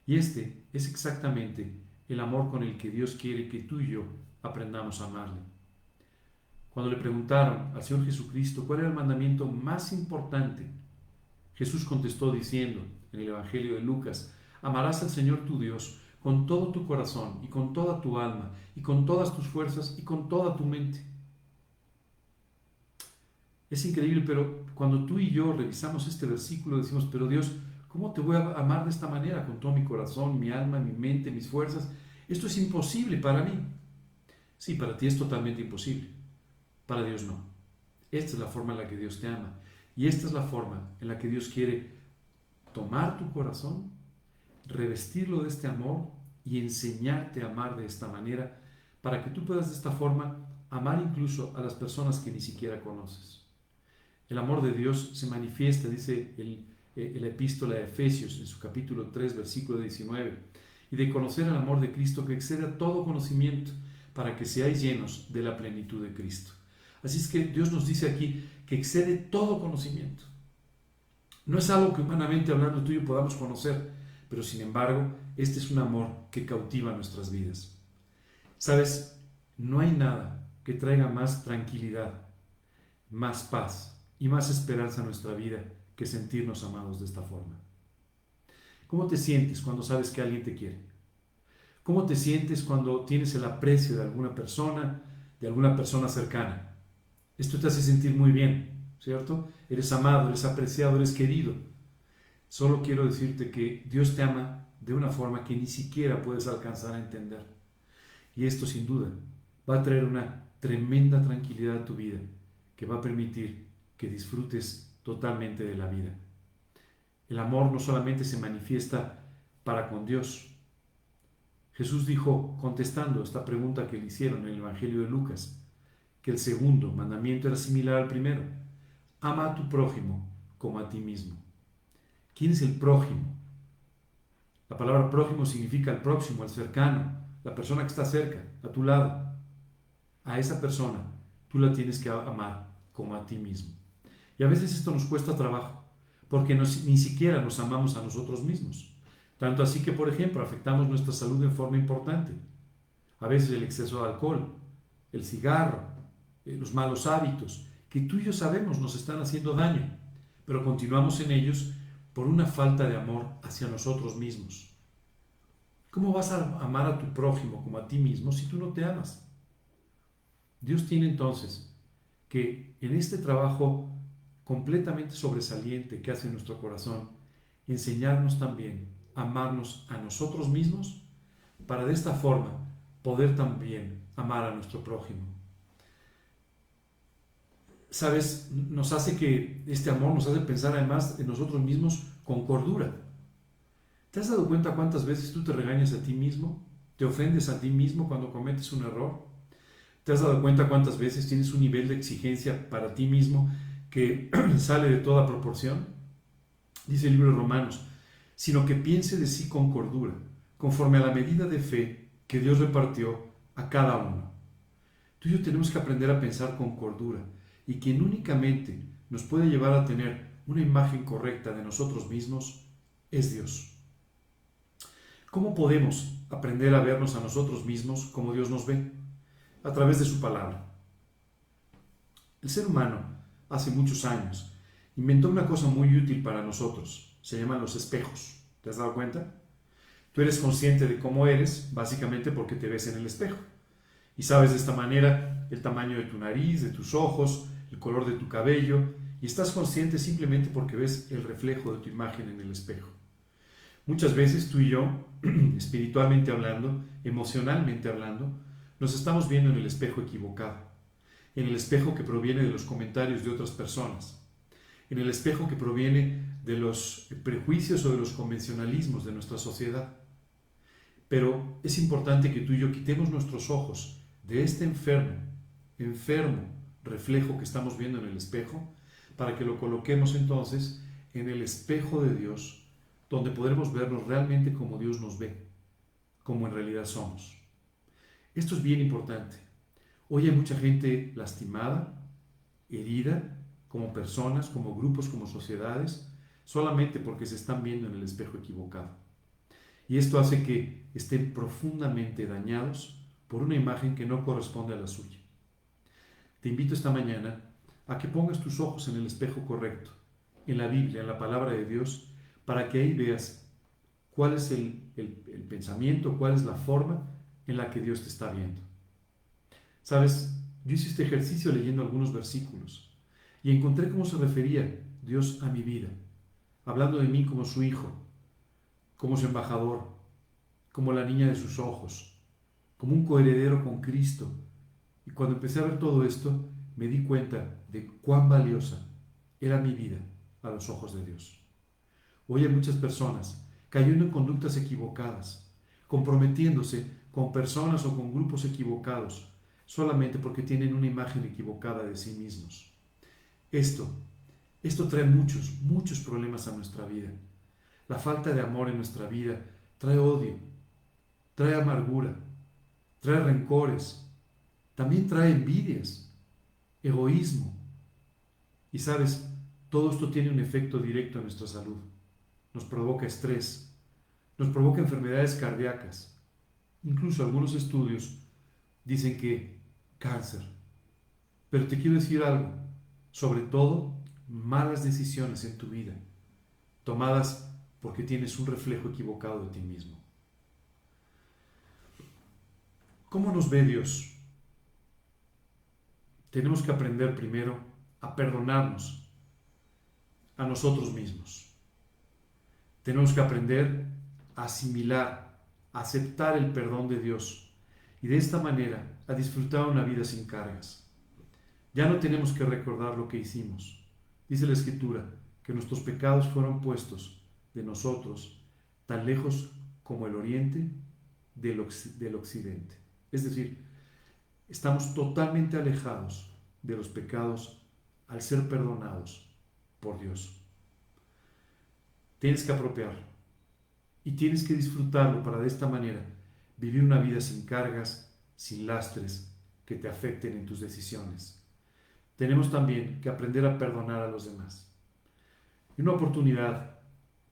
Y este es exactamente el amor con el que Dios quiere que tú y yo aprendamos a amarle. Cuando le preguntaron al Señor Jesucristo cuál era el mandamiento más importante, Jesús contestó diciendo en el Evangelio de Lucas: amarás al Señor tu Dios con todo tu corazón y con toda tu alma y con todas tus fuerzas y con toda tu mente. Es increíble, pero cuando tú y yo revisamos este versículo decimos: pero Dios, ¿cómo te voy a amar de esta manera? Con todo mi corazón, mi alma, mi mente, mis fuerzas. Esto es imposible para mí. Sí, para ti es totalmente imposible. Para Dios no. Esta es la forma en la que Dios te ama. Y esta es la forma en la que Dios quiere tomar tu corazón, revestirlo de este amor y enseñarte a amar de esta manera, para que tú puedas de esta forma amar incluso a las personas que ni siquiera conoces. El amor de Dios se manifiesta, dice la epístola de Efesios en su capítulo 3, versículo 19, y de conocer el amor de Cristo que excede a todo conocimiento, para que seáis llenos de la plenitud de Cristo. Así es que Dios nos dice aquí que excede todo conocimiento. No es algo que humanamente hablando tú y yo podamos conocer, pero sin embargo, este es un amor que cautiva nuestras vidas. ¿Sabes? No hay nada que traiga más tranquilidad, más paz y más esperanza a nuestra vida que sentirnos amados de esta forma. ¿Cómo te sientes cuando sabes que alguien te quiere? ¿Cómo te sientes cuando tienes el aprecio de alguna persona cercana? Esto te hace sentir muy bien, ¿cierto? Eres amado, eres apreciado, eres querido. Solo quiero decirte que Dios te ama de una forma que ni siquiera puedes alcanzar a entender. Y esto sin duda va a traer una tremenda tranquilidad a tu vida, que va a permitir que disfrutes totalmente de la vida. El amor no solamente se manifiesta para con Dios. Jesús dijo, contestando esta pregunta que le hicieron en el Evangelio de Lucas, que el segundo mandamiento era similar al primero: ama a tu prójimo como a ti mismo. ¿Quién es el prójimo? La palabra prójimo significa el próximo, el cercano, la persona que está cerca, a tu lado. A esa persona tú la tienes que amar como a ti mismo. Y a veces esto nos cuesta trabajo, porque ni siquiera nos amamos a nosotros mismos. Tanto así que, por ejemplo, afectamos nuestra salud en forma importante. A veces el exceso de alcohol, el cigarro, los malos hábitos, que tú y yo sabemos nos están haciendo daño, pero continuamos en ellos por una falta de amor hacia nosotros mismos. ¿Cómo vas a amar a tu prójimo como a ti mismo si tú no te amas? Dios tiene entonces que en este trabajo completamente sobresaliente que hace nuestro corazón, enseñarnos también a amarnos a nosotros mismos, para de esta forma poder también amar a nuestro prójimo. ¿Sabes? Este amor nos hace pensar además en nosotros mismos con cordura. ¿Te has dado cuenta cuántas veces tú te regañas a ti mismo ¿Te ofendes a ti mismo cuando cometes un error? ¿Te has dado cuenta cuántas veces tienes un nivel de exigencia para ti mismo que sale de toda proporción? Dice el libro de Romanos, sino que piense de sí con cordura, conforme a la medida de fe que Dios repartió a cada uno. Tú y yo tenemos que aprender a pensar con cordura, y quien únicamente nos puede llevar a tener una imagen correcta de nosotros mismos es Dios. ¿Cómo podemos aprender a vernos a nosotros mismos como Dios nos ve? A través de su palabra. El ser humano, hace muchos años, inventó una cosa muy útil para nosotros. Se llaman los espejos. ¿Te has dado cuenta? Tú eres consciente de cómo eres, básicamente porque te ves en el espejo. Y sabes de esta manera el tamaño de tu nariz, de tus ojos, el color de tu cabello, y estás consciente simplemente porque ves el reflejo de tu imagen en el espejo. Muchas veces tú y yo, espiritualmente hablando, emocionalmente hablando, nos estamos viendo en el espejo equivocado, en el espejo que proviene de los comentarios de otras personas, en el espejo que proviene de los prejuicios o de los convencionalismos de nuestra sociedad. Pero es importante que tú y yo quitemos nuestros ojos de este enfermo reflejo que estamos viendo en el espejo, para que lo coloquemos entonces en el espejo de Dios, donde podremos vernos realmente como Dios nos ve, como en realidad somos. Esto es bien importante. Hoy hay mucha gente lastimada, herida, como personas, como grupos, como sociedades, solamente porque se están viendo en el espejo equivocado. Y esto hace que estén profundamente dañados por una imagen que no corresponde a la suya. Te invito esta mañana a que pongas tus ojos en el espejo correcto, en la Biblia, en la palabra de Dios, para que ahí veas cuál es el pensamiento, cuál es la forma en la que Dios te está viendo. Sabes, yo hice este ejercicio leyendo algunos versículos y encontré cómo se refería Dios a mi vida, hablando de mí como su hijo, como su embajador, como la niña de sus ojos, como un coheredero con Cristo. Y cuando empecé a ver todo esto, me di cuenta de cuán valiosa era mi vida a los ojos de Dios. Hoy hay muchas personas cayendo en conductas equivocadas, comprometiéndose con personas o con grupos equivocados, solamente porque tienen una imagen equivocada de sí mismos. Esto, esto trae muchos problemas a nuestra vida. La falta de amor en nuestra vida trae odio, trae amargura, trae rencores, también trae envidias, egoísmo. Y sabes, todo esto tiene un efecto directo en nuestra salud. Nos provoca estrés, nos provoca enfermedades cardíacas. Incluso algunos estudios dicen que cáncer. Pero te quiero decir algo, sobre todo malas decisiones en tu vida, tomadas porque tienes un reflejo equivocado de ti mismo. ¿Cómo nos ve Dios? Tenemos que aprender primero a perdonarnos a nosotros mismos. Tenemos que aprender a asimilar, a aceptar el perdón de Dios y de esta manera a disfrutar una vida sin cargas. Ya no tenemos que recordar lo que hicimos. Dice la Escritura que nuestros pecados fueron puestos de nosotros tan lejos como el oriente del occidente. Es decir, estamos totalmente alejados de los pecados al ser perdonados por Dios. Tienes que apropiarlo y tienes que disfrutarlo para de esta manera vivir una vida sin cargas, sin lastres que te afecten en tus decisiones. Tenemos también que aprender a perdonar a los demás. En una oportunidad,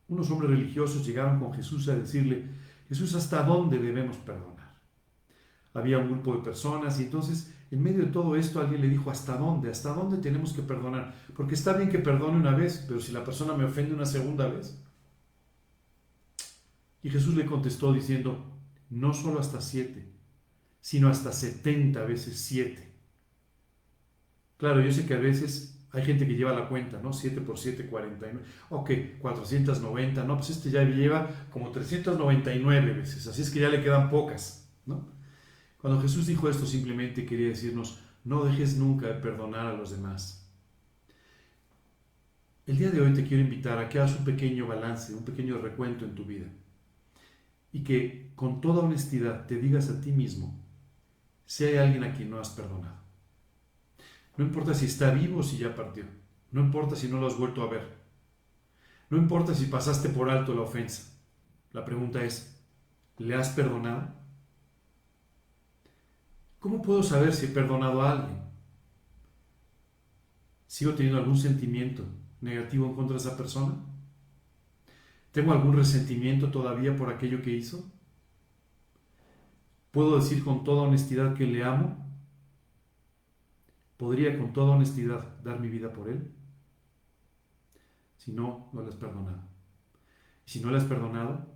unos hombres religiosos llegaron con Jesús a decirle: Jesús, ¿hasta dónde debemos perdonar? Había un grupo de personas y entonces en medio de todo esto alguien le dijo: ¿hasta dónde? ¿Hasta dónde tenemos que perdonar? Porque está bien que perdone una vez, pero si la persona me ofende una segunda vez. Y Jesús le contestó diciendo: no solo hasta 7, sino hasta 70 veces 7. Claro, yo sé que a veces hay gente que lleva la cuenta, ¿no? 7 por 7, 49. Ok, 490. No, pues este ya lleva como 399 veces. Así es que ya le quedan pocas, ¿no? Cuando Jesús dijo esto, simplemente quería decirnos: no dejes nunca de perdonar a los demás. El día de hoy te quiero invitar a que hagas un pequeño balance, un pequeño recuento en tu vida. y que con toda honestidad te digas a ti mismo si hay alguien a quien no has perdonado. No importa si está vivo o si ya partió. No importa si no lo has vuelto a ver. No importa si pasaste por alto la ofensa. La pregunta es, ¿le has perdonado? ¿Cómo puedo saber si he perdonado a alguien? ¿Sigo teniendo algún sentimiento negativo en contra de esa persona? ¿Tengo algún resentimiento todavía por aquello que hizo? ¿Puedo decir con toda honestidad que le amo? ¿Podría con toda honestidad dar mi vida por él? Si no, no le has perdonado. Y si no le has perdonado,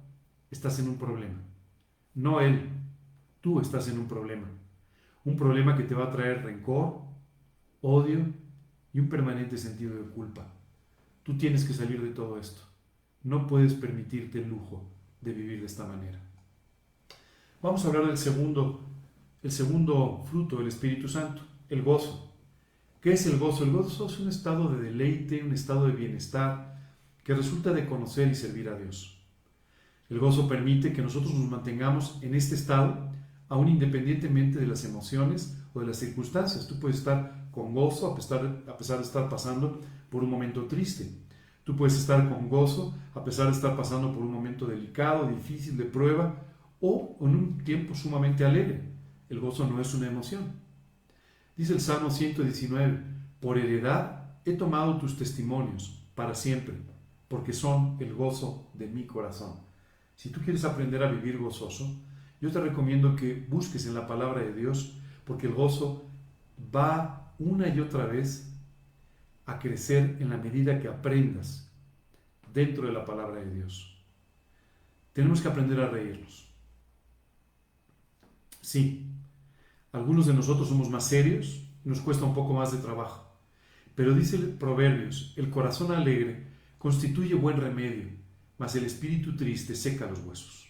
estás en un problema. No él, tú estás en un problema. Un problema que te va a traer rencor, odio y un permanente sentido de culpa. Tú tienes que salir de todo esto. No puedes permitirte el lujo de vivir de esta manera. Vamos a hablar del segundo fruto del Espíritu Santo, el gozo. ¿Qué es el gozo? El gozo es un estado de deleite, un estado de bienestar que resulta de conocer y servir a Dios. El gozo permite que nosotros nos mantengamos en este estado, aún independientemente de las emociones o de las circunstancias. Tú puedes estar con gozo a pesar de estar pasando por un momento triste. Tú puedes estar con gozo a pesar de estar pasando por un momento delicado, difícil, de prueba, o en un tiempo sumamente alegre. El gozo no es una emoción. Dice el Salmo 119, por heredad he tomado tus testimonios para siempre, porque son el gozo de mi corazón. Si tú quieres aprender a vivir gozoso, yo te recomiendo que busques en la palabra de Dios, porque el gozo va una y otra vez a crecer en la medida que aprendas dentro de la palabra de Dios. Tenemos que aprender a reírnos. Sí, algunos de nosotros somos más serios, nos cuesta un poco más de trabajo. Pero dice Proverbios, el corazón alegre constituye buen remedio, mas el espíritu triste seca los huesos.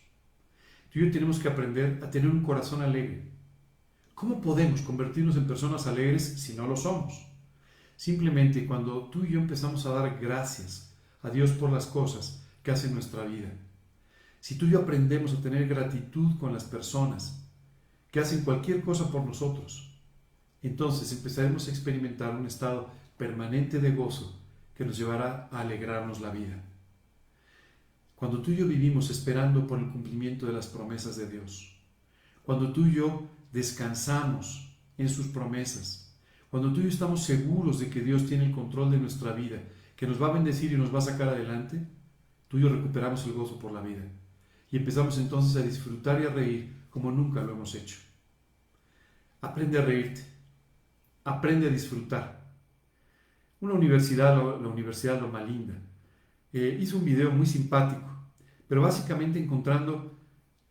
Tú y yo tenemos que aprender a tener un corazón alegre. ¿Cómo podemos convertirnos en personas alegres si no lo somos? Simplemente cuando tú y yo empezamos a dar gracias a Dios por las cosas que hace en nuestra vida. Si tú y yo aprendemos a tener gratitud con las personas que hacen cualquier cosa por nosotros, entonces empezaremos a experimentar un estado permanente de gozo que nos llevará a alegrarnos la vida. Cuando tú y yo vivimos esperando por el cumplimiento de las promesas de Dios, cuando tú y yo descansamos en sus promesas, cuando tú y yo estamos seguros de que Dios tiene el control de nuestra vida, que nos va a bendecir y nos va a sacar adelante, tú y yo recuperamos el gozo por la vida y empezamos entonces a disfrutar y a reír como nunca lo hemos hecho. Aprende a reírte, aprende a disfrutar. Una universidad, la Universidad Loma Linda, hizo un video muy simpático, pero básicamente encontrando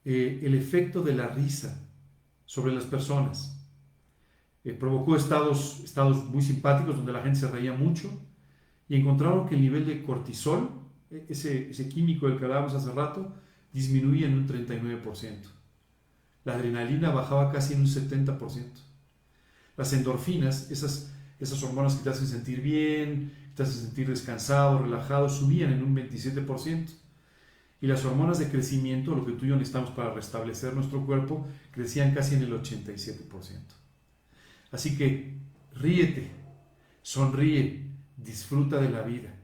el efecto de la risa sobre las personas. Provocó estados muy simpáticos donde la gente se reía mucho y encontraron que el nivel de cortisol, ese químico del que hablábamos hace rato, disminuía en un 39%. La adrenalina bajaba casi en un 70%. Las endorfinas, esas hormonas que te hacen sentir bien, te hacen sentir descansado, relajado, subían en un 27%. Y las hormonas de crecimiento, lo que tú y yo necesitamos para restablecer nuestro cuerpo, crecían casi en el 87%. Así que ríete, sonríe, disfruta de la vida.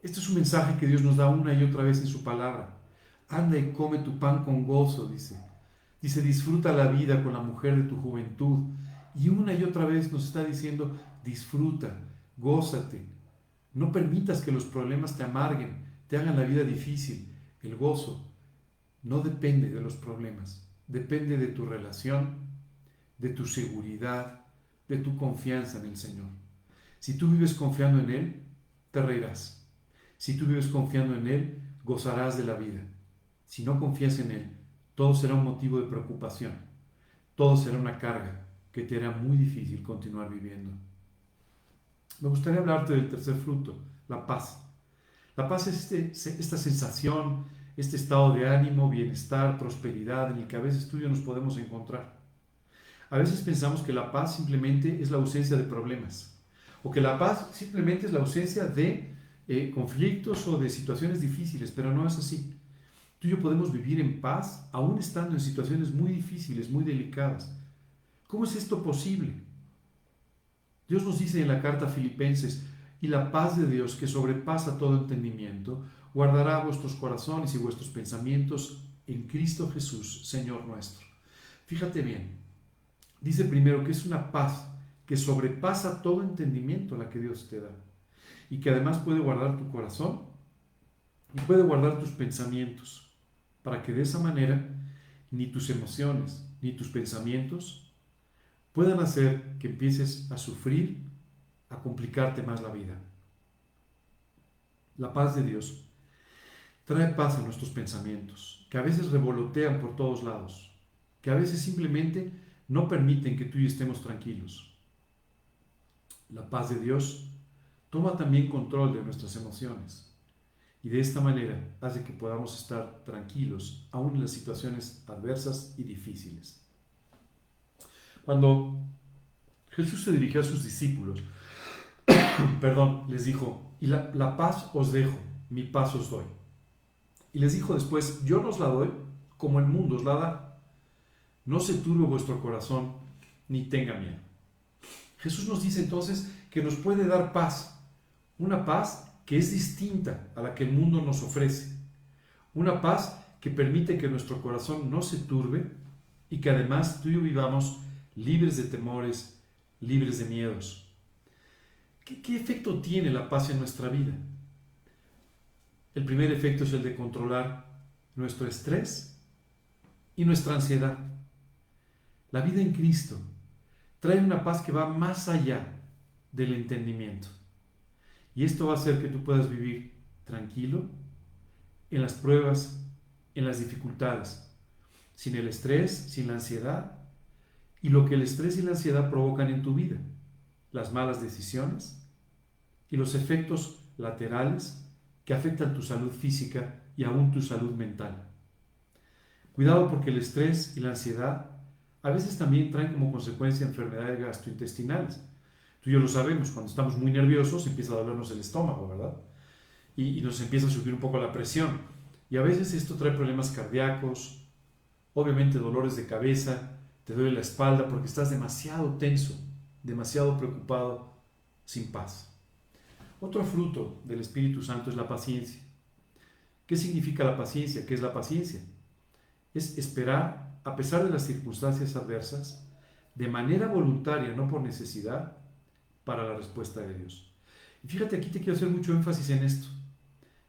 Este es un mensaje que Dios nos da una y otra vez en su palabra. Anda y come tu pan con gozo, dice. Dice, disfruta la vida con la mujer de tu juventud. Y una y otra vez nos está diciendo, disfruta, gózate. No permitas que los problemas te amarguen, te hagan la vida difícil. El gozo no depende de los problemas, depende de tu relación, de tu seguridad, de tu confianza en el Señor. Si tú vives confiando en Él, te reirás. Si tú vives confiando en Él, gozarás de la vida. Si no confías en Él, todo será un motivo de preocupación. Todo será una carga que te hará muy difícil continuar viviendo. Me gustaría hablarte del tercer fruto, la paz. La paz es esta sensación, este estado de ánimo, bienestar, prosperidad en el que a veces tú y yo nos podemos encontrar. A veces pensamos que la paz simplemente es la ausencia de problemas, o que la paz simplemente es la ausencia de conflictos o de situaciones difíciles, pero no es así. Tú Tú y yo podemos vivir en paz aún estando en situaciones muy difíciles, muy delicadas. ¿Cómo es esto posible? Dios nos dice en la carta a Filipenses, y la paz de Dios que sobrepasa todo entendimiento, guardará vuestros corazones y vuestros pensamientos en Cristo Jesús, Señor nuestro. Fíjate bien, dice primero que es una paz que sobrepasa todo entendimiento la que Dios te da y que además puede guardar tu corazón y puede guardar tus pensamientos para que de esa manera ni tus emociones ni tus pensamientos puedan hacer que empieces a sufrir, a complicarte más la vida. La paz de Dios trae paz a nuestros pensamientos, que a veces revolotean por todos lados, que a veces simplemente no permiten que tú y yo estemos tranquilos. La paz de Dios toma también control de nuestras emociones y de esta manera hace que podamos estar tranquilos aún en las situaciones adversas y difíciles. Cuando Jesús se dirigió a sus discípulos, les dijo, y la paz os dejo, mi paz os doy. Y les dijo después, yo no os la doy como el mundo os la da. No se turbe vuestro corazón, ni tenga miedo. Jesús nos dice entonces que nos puede dar paz, una paz que es distinta a la que el mundo nos ofrece, una paz que permite que nuestro corazón no se turbe y que además tú y yo vivamos libres de temores, libres de miedos. ¿Qué efecto tiene la paz en nuestra vida? El primer efecto es el de controlar nuestro estrés y nuestra ansiedad. La vida en Cristo trae una paz que va más allá del entendimiento. Y esto va a hacer que tú puedas vivir tranquilo en las pruebas, en las dificultades, sin el estrés, sin la ansiedad y lo que el estrés y la ansiedad provocan en tu vida, las malas decisiones y los efectos laterales que afectan tu salud física y aún tu salud mental. Cuidado porque el estrés y la ansiedad a veces también traen como consecuencia enfermedades gastrointestinales. Tú y yo lo sabemos, cuando estamos muy nerviosos empieza a dolernos el estómago, ¿verdad? Y nos empieza a subir un poco la presión. Y a veces esto trae problemas cardíacos, obviamente dolores de cabeza, te duele la espalda porque estás demasiado tenso, demasiado preocupado, sin paz. Otro fruto del Espíritu Santo es la paciencia. ¿Qué significa la paciencia? ¿Qué es la paciencia? Es esperar, a pesar de las circunstancias adversas, de manera voluntaria, no por necesidad, para la respuesta de Dios. Y fíjate, aquí te quiero hacer mucho énfasis en esto.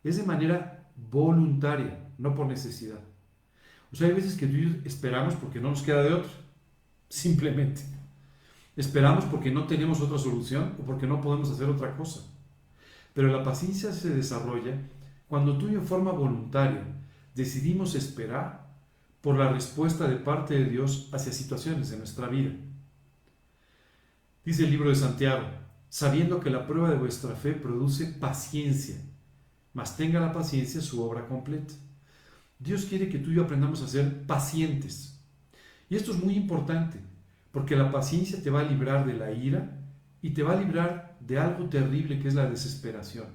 Es de manera voluntaria, no por necesidad. O sea, hay veces que tú y yo esperamos porque no nos queda de otra, simplemente. Esperamos porque no tenemos otra solución o porque no podemos hacer otra cosa. Pero la paciencia se desarrolla cuando tú y yo en forma voluntaria decidimos esperar por la respuesta de parte de Dios hacia situaciones de nuestra vida. Dice el libro de Santiago, sabiendo que la prueba de vuestra fe produce paciencia, mas tenga la paciencia su obra completa. Dios quiere que tú y yo aprendamos a ser pacientes. Y esto es muy importante, porque la paciencia te va a librar de la ira y te va a librar de algo terrible que es la desesperación.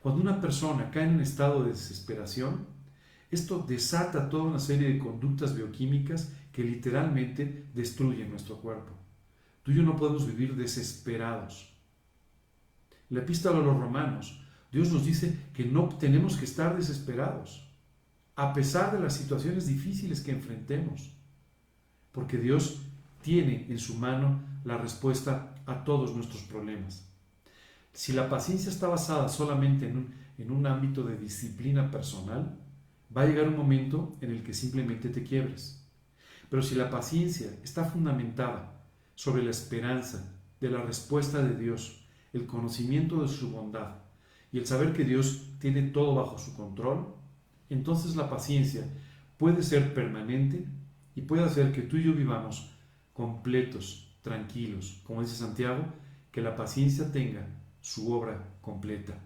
Cuando una persona cae en un estado de desesperación, esto desata toda una serie de conductas bioquímicas que literalmente destruyen nuestro cuerpo. Tú y yo no podemos vivir desesperados. En la epístola a los Romanos, Dios nos dice que no tenemos que estar desesperados, a pesar de las situaciones difíciles que enfrentemos, porque Dios tiene en su mano la respuesta a todos nuestros problemas. Si la paciencia está basada solamente en un ámbito de disciplina personal, va a llegar un momento en el que simplemente te quiebres. Pero si la paciencia está fundamentada sobre la esperanza de la respuesta de Dios, el conocimiento de su bondad y el saber que Dios tiene todo bajo su control, entonces la paciencia puede ser permanente y puede hacer que tú y yo vivamos completos, tranquilos, como dice Santiago, que la paciencia tenga su obra completa.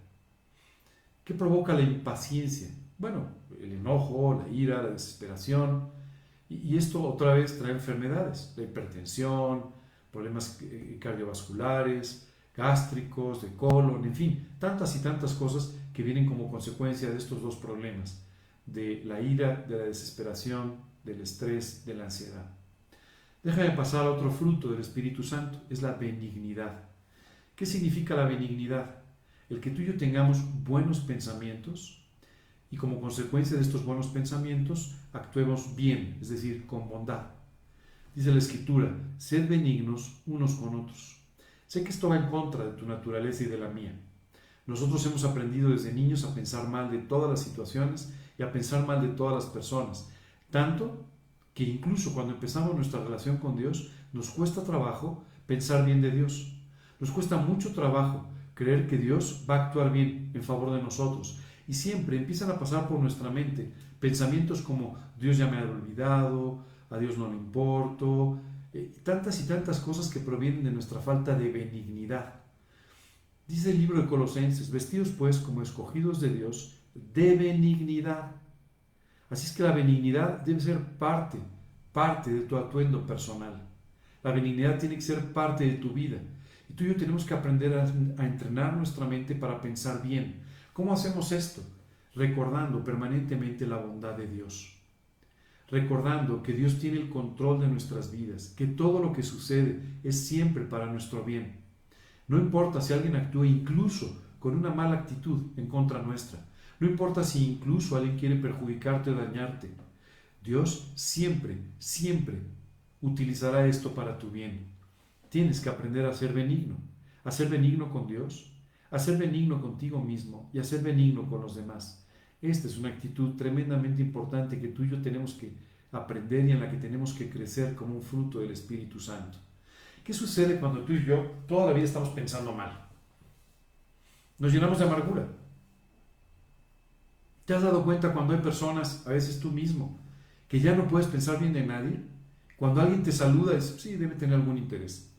¿Qué provoca la impaciencia? Bueno, el enojo, la ira, la desesperación, y esto otra vez trae enfermedades, la hipertensión, problemas cardiovasculares, gástricos, de colon, en fin, tantas y tantas cosas que vienen como consecuencia de estos dos problemas. de la ira, de la desesperación, del estrés, de la ansiedad. Déjame pasar a otro fruto del Espíritu Santo, es la benignidad. ¿Qué significa la benignidad? El que tú y yo tengamos buenos pensamientos y como consecuencia de estos buenos pensamientos actuemos bien, es decir, con bondad. Dice la Escritura, sed benignos unos con otros. Sé que esto va en contra de tu naturaleza y de la mía. Nosotros hemos aprendido desde niños a pensar mal de todas las situaciones y a pensar mal de todas las personas, tanto que incluso cuando empezamos nuestra relación con Dios nos cuesta trabajo pensar bien de Dios. Nos cuesta mucho trabajo creer que Dios va a actuar bien en favor de nosotros y siempre empiezan a pasar por nuestra mente pensamientos como Dios ya me ha olvidado, a Dios no le importo, tantas y tantas cosas que provienen de nuestra falta de benignidad. Dice el libro de Colosenses, vestidos pues como escogidos de Dios, de benignidad. Así es que la benignidad debe ser parte de tu atuendo personal. La benignidad tiene que ser parte de tu vida. Y tú y yo tenemos que aprender a entrenar nuestra mente para pensar bien. ¿Cómo hacemos esto? Recordando permanentemente la bondad de Dios. Recordando que Dios tiene el control de nuestras vidas, que todo lo que sucede es siempre para nuestro bien. No importa si alguien actúa incluso con una mala actitud en contra nuestra. No importa si incluso alguien quiere perjudicarte o dañarte. Dios siempre, siempre utilizará esto para tu bien. Tienes que aprender a ser benigno con Dios, a ser benigno contigo mismo y a ser benigno con los demás. Esta es una actitud tremendamente importante que tú y yo tenemos que aprender y en la que tenemos que crecer como un fruto del Espíritu Santo. ¿Qué sucede cuando tú y yo toda la vida estamos pensando mal? Nos llenamos de amargura. ¿Te has dado cuenta cuando hay personas, a veces tú mismo, que ya no puedes pensar bien de nadie? Cuando alguien te saluda, es, sí, debe tener algún interés.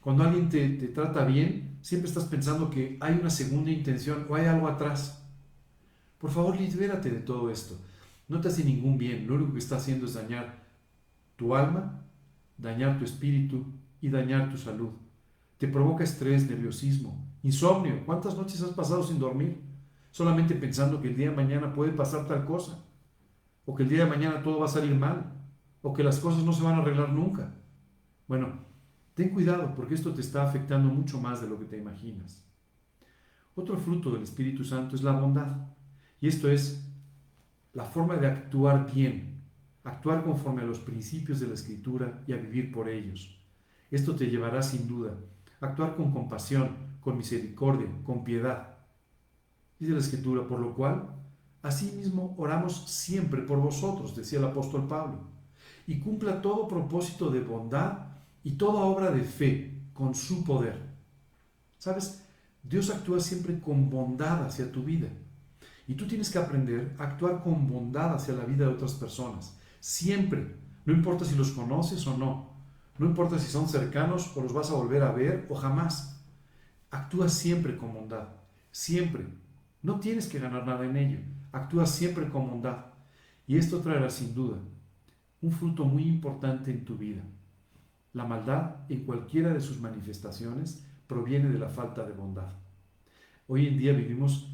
Cuando alguien te trata bien, siempre estás pensando que hay una segunda intención o hay algo atrás. Por favor, libérate de todo esto. No te hace ningún bien. Lo único que está haciendo es dañar tu alma, dañar tu espíritu y dañar tu salud. Te provoca estrés, nerviosismo, insomnio. ¿Cuántas noches has pasado sin dormir? Solamente pensando que el día de mañana puede pasar tal cosa, o que el día de mañana todo va a salir mal, o que las cosas no se van a arreglar nunca. Bueno, ten cuidado porque esto te está afectando mucho más de lo que te imaginas. Otro fruto del Espíritu Santo es la bondad, y esto es la forma de actuar bien, actuar conforme a los principios de la Escritura y a vivir por ellos. Esto te llevará sin duda a actuar con compasión, con misericordia, con piedad. Dice la Escritura, por lo cual, asimismo oramos siempre por vosotros, decía el apóstol Pablo, y cumpla todo propósito de bondad y toda obra de fe con su poder. ¿Sabes? Dios actúa siempre con bondad hacia tu vida. Y tú tienes que aprender a actuar con bondad hacia la vida de otras personas. Siempre. No importa si los conoces o no. No importa si son cercanos o los vas a volver a ver o jamás. Actúa siempre con bondad. Siempre. No tienes que ganar nada en ello. Actúa siempre con bondad. Y esto traerá sin duda un fruto muy importante en tu vida. La maldad, en cualquiera de sus manifestaciones, proviene de la falta de bondad. Hoy en día vivimos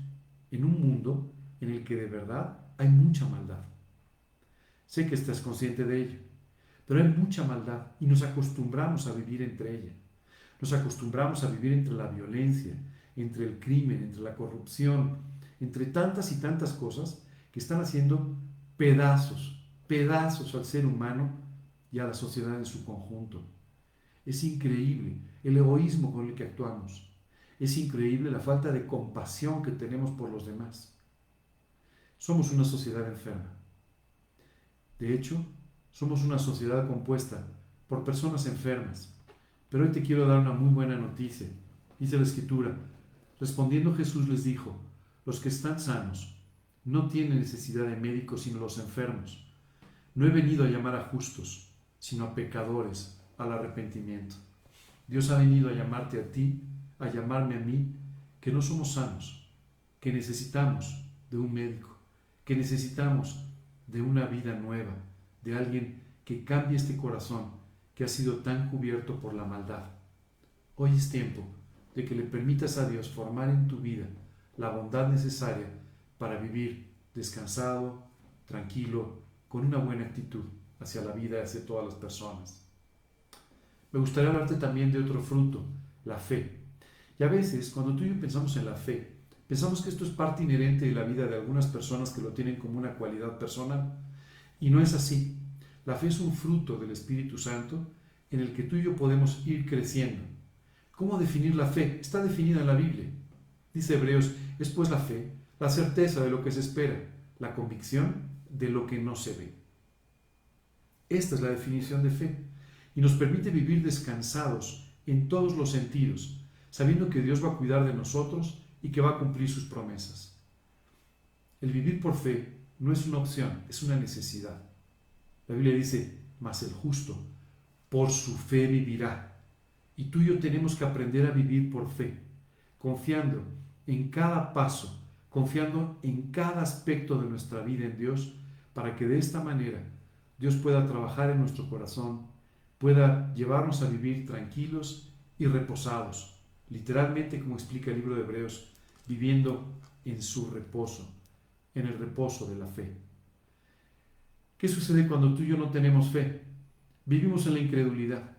en un mundo en el que de verdad hay mucha maldad. Sé que estás consciente de ello, pero hay mucha maldad y nos acostumbramos a vivir entre ella. Nos acostumbramos a vivir entre la violencia, entre el crimen, entre la corrupción, entre tantas y tantas cosas que están haciendo pedazos al ser humano y a la sociedad en su conjunto. Es increíble el egoísmo con el que actuamos. Es increíble la falta de compasión que tenemos por los demás. Somos una sociedad enferma. De hecho, somos una sociedad compuesta por personas enfermas. Pero hoy te quiero dar una muy buena noticia. Dice la Escritura, respondiendo Jesús les dijo, los que están sanos no tienen necesidad de médicos sino los enfermos. No he venido a llamar a justos, sino a pecadores al arrepentimiento. Dios ha venido a llamarte a ti, a llamarme a mí, que no somos sanos, que necesitamos de un médico, que necesitamos de una vida nueva, de alguien que cambie este corazón que ha sido tan cubierto por la maldad. Hoy es tiempo de que le permitas a Dios formar en tu vida la bondad necesaria para vivir descansado, tranquilo, con una buena actitud hacia la vida y hacia todas las personas. Me gustaría hablarte también de otro fruto, la fe. Y a veces, cuando tú y yo pensamos en la fe, pensamos que esto es parte inherente de la vida de algunas personas que lo tienen como una cualidad personal. Y no es así. La fe es un fruto del Espíritu Santo en el que tú y yo podemos ir creciendo. ¿Cómo definir la fe? Está definida en la Biblia. Dice Hebreos, es pues la fe, la certeza de lo que se espera, la convicción de lo que no se ve. Esta es la definición de fe y nos permite vivir descansados en todos los sentidos, sabiendo que Dios va a cuidar de nosotros y que va a cumplir sus promesas. El vivir por fe no es una opción, es una necesidad. La Biblia dice, mas el justo por su fe vivirá. Y tú y yo tenemos que aprender a vivir por fe, confiando en cada paso, confiando en cada aspecto de nuestra vida en Dios, para que de esta manera Dios pueda trabajar en nuestro corazón, pueda llevarnos a vivir tranquilos y reposados, literalmente como explica el libro de Hebreos, viviendo en su reposo, en el reposo de la fe. ¿Qué sucede cuando tú y yo no tenemos fe? Vivimos en la incredulidad.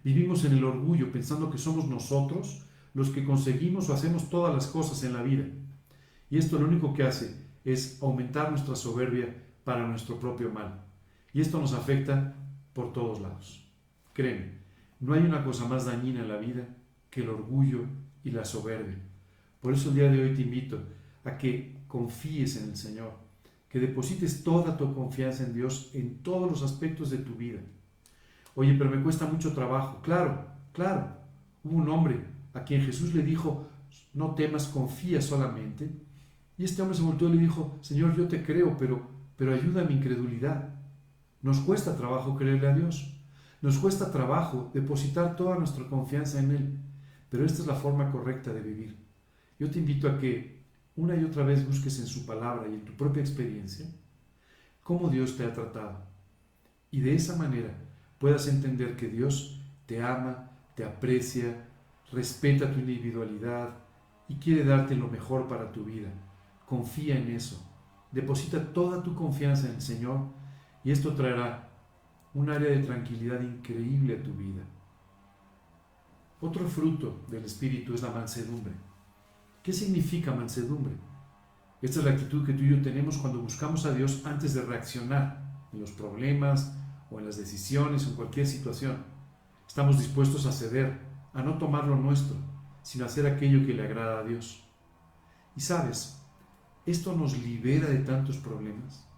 Vivimos en el orgullo, pensando que somos nosotros los que conseguimos o hacemos todas las cosas en la vida. Y esto lo único que hace es aumentar nuestra soberbia para nuestro propio mal. Y esto nos afecta por todos lados. Créeme, no hay una cosa más dañina en la vida que el orgullo y la soberbia. Por eso el día de hoy te invito a que confíes en el Señor, que deposites toda tu confianza en Dios en todos los aspectos de tu vida. Oye, pero me cuesta mucho trabajo. Claro, hubo un hombre a quien Jesús le dijo, no temas, confía solamente. Y este hombre se volteó y le dijo, Señor, yo te creo, pero ayuda a mi incredulidad. Nos cuesta trabajo creerle a Dios. Nos cuesta trabajo depositar toda nuestra confianza en Él. Pero esta es la forma correcta de vivir. Yo te invito a que una y otra vez busques en su palabra y en tu propia experiencia cómo Dios te ha tratado. Y de esa manera puedas entender que Dios te ama, te aprecia, respeta tu individualidad y quiere darte lo mejor para tu vida. Confía en eso. Deposita toda tu confianza en el Señor y esto traerá un área de tranquilidad increíble a tu vida. Otro fruto del Espíritu es la mansedumbre. ¿Qué significa mansedumbre? Esta es la actitud que tú y yo tenemos cuando buscamos a Dios antes de reaccionar en los problemas o en las decisiones o en cualquier situación. Estamos dispuestos a ceder, a no tomar lo nuestro, sino a hacer aquello que le agrada a Dios. Y sabes, esto nos libera de tantos problemas.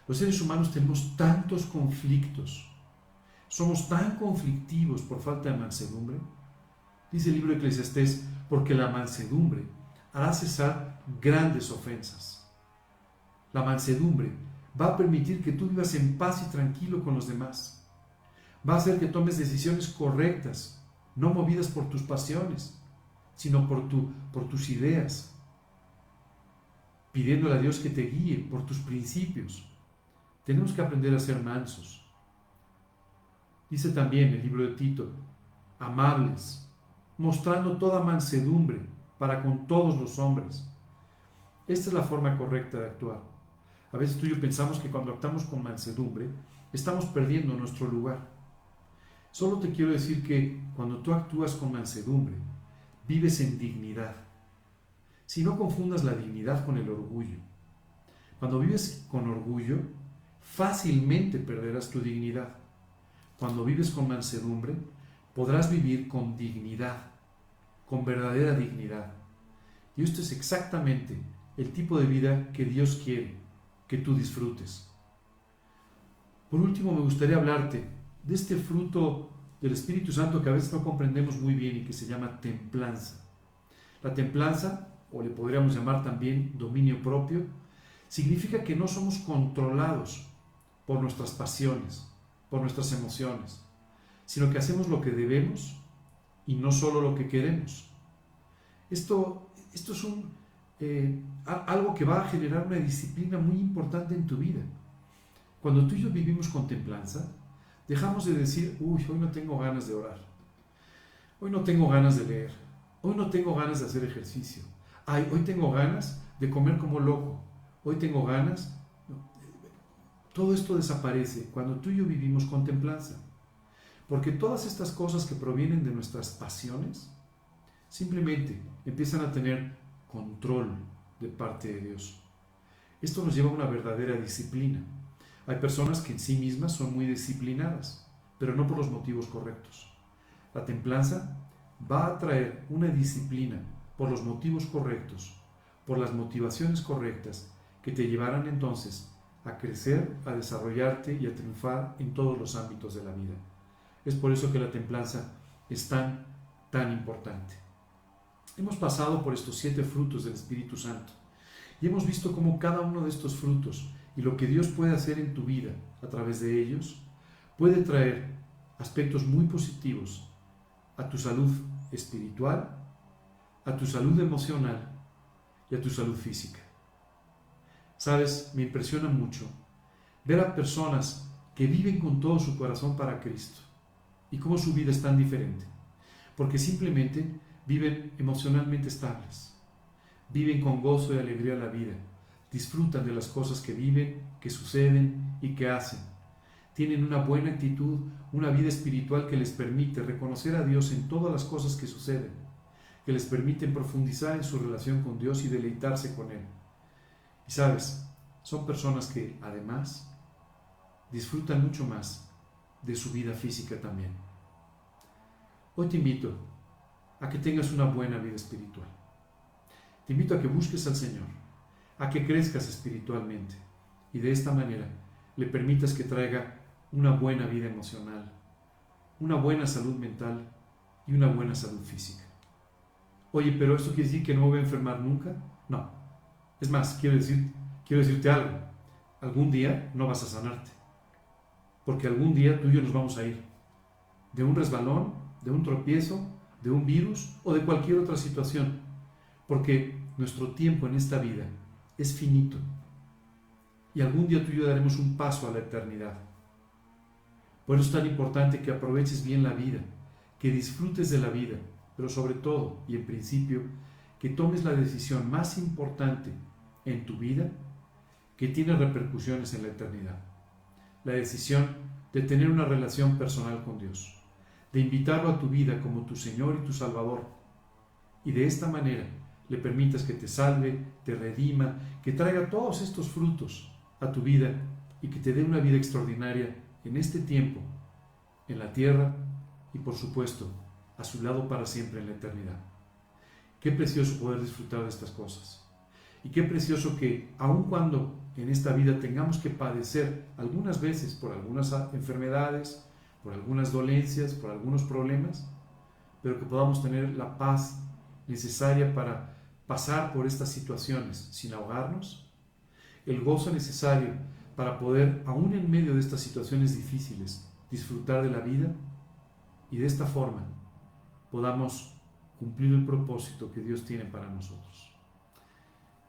Los seres humanos tenemos tantos conflictos, somos tan conflictivos por falta de mansedumbre. Dice el libro de Eclesiastés, porque la mansedumbre hará cesar grandes ofensas. La mansedumbre va a permitir que tú vivas en paz y tranquilo con los demás. Va a hacer que tomes decisiones correctas, no movidas por tus pasiones, sino por tus ideas, pidiéndole a Dios que te guíe por tus principios. Tenemos que aprender a ser mansos. Dice también el libro de Tito, amables, mostrando toda mansedumbre para con todos los hombres. Esta es la forma correcta de actuar. A veces tú y yo pensamos que cuando actuamos con mansedumbre, estamos perdiendo nuestro lugar. Solo te quiero decir que cuando tú actúas con mansedumbre, vives en dignidad. Si no confundas la dignidad con el orgullo. Cuando vives con orgullo, fácilmente perderás tu dignidad. Cuando vives con mansedumbre, podrás vivir con dignidad, con verdadera dignidad. Y esto es exactamente el tipo de vida que Dios quiere que tú disfrutes. Por último, me gustaría hablarte de este fruto del Espíritu Santo que a veces no comprendemos muy bien y que se llama templanza. La templanza, o le podríamos llamar también dominio propio, significa que no somos controlados por nuestras pasiones, por nuestras emociones, sino que hacemos lo que debemos y no solo lo que queremos. Esto es algo que va a generar una disciplina muy importante en tu vida. Cuando tú y yo vivimos con templanza, dejamos de decir, hoy no tengo ganas de orar, hoy no tengo ganas de leer, hoy no tengo ganas de hacer ejercicio. Ay, hoy tengo ganas de comer como loco. Hoy tengo ganas. Todo esto desaparece cuando tú y yo vivimos con templanza. Porque todas estas cosas que provienen de nuestras pasiones simplemente empiezan a tener control de parte de Dios. Esto nos lleva a una verdadera disciplina. Hay personas que en sí mismas son muy disciplinadas, pero no por los motivos correctos. La templanza va a traer una disciplina por los motivos correctos, por las motivaciones correctas, que te llevarán entonces a crecer, a desarrollarte y a triunfar en todos los ámbitos de la vida. Es por eso que la templanza es tan importante. Hemos pasado por estos 7 frutos del Espíritu Santo y hemos visto cómo cada uno de estos frutos y lo que Dios puede hacer en tu vida a través de ellos puede traer aspectos muy positivos a tu salud espiritual, a tu salud emocional y a tu salud física. Sabes, me impresiona mucho ver a personas que viven con todo su corazón para Cristo y cómo su vida es tan diferente, porque simplemente viven emocionalmente estables, viven con gozo y alegría la vida, disfrutan de las cosas que viven, que suceden y que hacen. Tienen una buena actitud, una vida espiritual que les permite reconocer a Dios en todas las cosas que suceden, que les permiten profundizar en su relación con Dios y deleitarse con Él. Y sabes, son personas que además disfrutan mucho más de su vida física también. Hoy te invito a que tengas una buena vida espiritual. Te invito a que busques al Señor, a que crezcas espiritualmente y de esta manera le permitas que traiga una buena vida emocional, una buena salud mental y una buena salud física. Oye, pero ¿esto quiere decir que no me voy a enfermar nunca? No. Es más, quiero decirte algo. Algún día no vas a sanarte, porque algún día tú y yo nos vamos a ir de un resbalón, de un tropiezo, de un virus o de cualquier otra situación, porque nuestro tiempo en esta vida es finito y algún día tú y yo daremos un paso a la eternidad. Por eso es tan importante que aproveches bien la vida, que disfrutes de la vida, pero sobre todo y en principio que tomes la decisión más importante en tu vida que tiene repercusiones en la eternidad. La decisión de tener una relación personal con Dios, de invitarlo a tu vida como tu Señor y tu Salvador, y de esta manera le permitas que te salve, te redima, que traiga todos estos frutos a tu vida y que te dé una vida extraordinaria en este tiempo, en la tierra y por supuesto a su lado para siempre en la eternidad. Qué precioso poder disfrutar de estas cosas. Y qué precioso que aun cuando en esta vida tengamos que padecer algunas veces por algunas enfermedades, por algunas dolencias, por algunos problemas, pero que podamos tener la paz necesaria para pasar por estas situaciones sin ahogarnos, el gozo necesario para poder, aún en medio de estas situaciones difíciles, disfrutar de la vida y de esta forma podamos cumplir el propósito que Dios tiene para nosotros.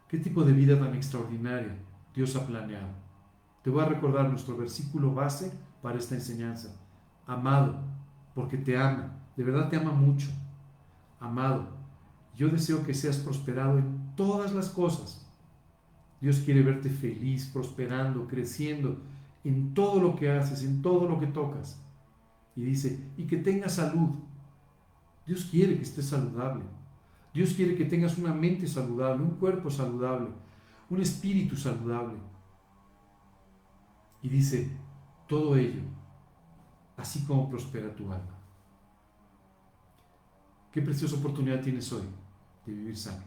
¿Qué tipo de vida tan extraordinaria Dios ha planeado? Te voy a recordar nuestro versículo base para esta enseñanza. Amado, porque te ama, de verdad te ama mucho. Amado, yo deseo que seas prosperado en todas las cosas. Dios quiere verte feliz, prosperando, creciendo en todo lo que haces, en todo lo que tocas. Y dice, y que tengas salud. Dios quiere que estés saludable. Dios quiere que tengas una mente saludable, un cuerpo saludable, un espíritu saludable. Y dice, todo ello, así como prospera tu alma. Qué preciosa oportunidad tienes hoy de vivir sano.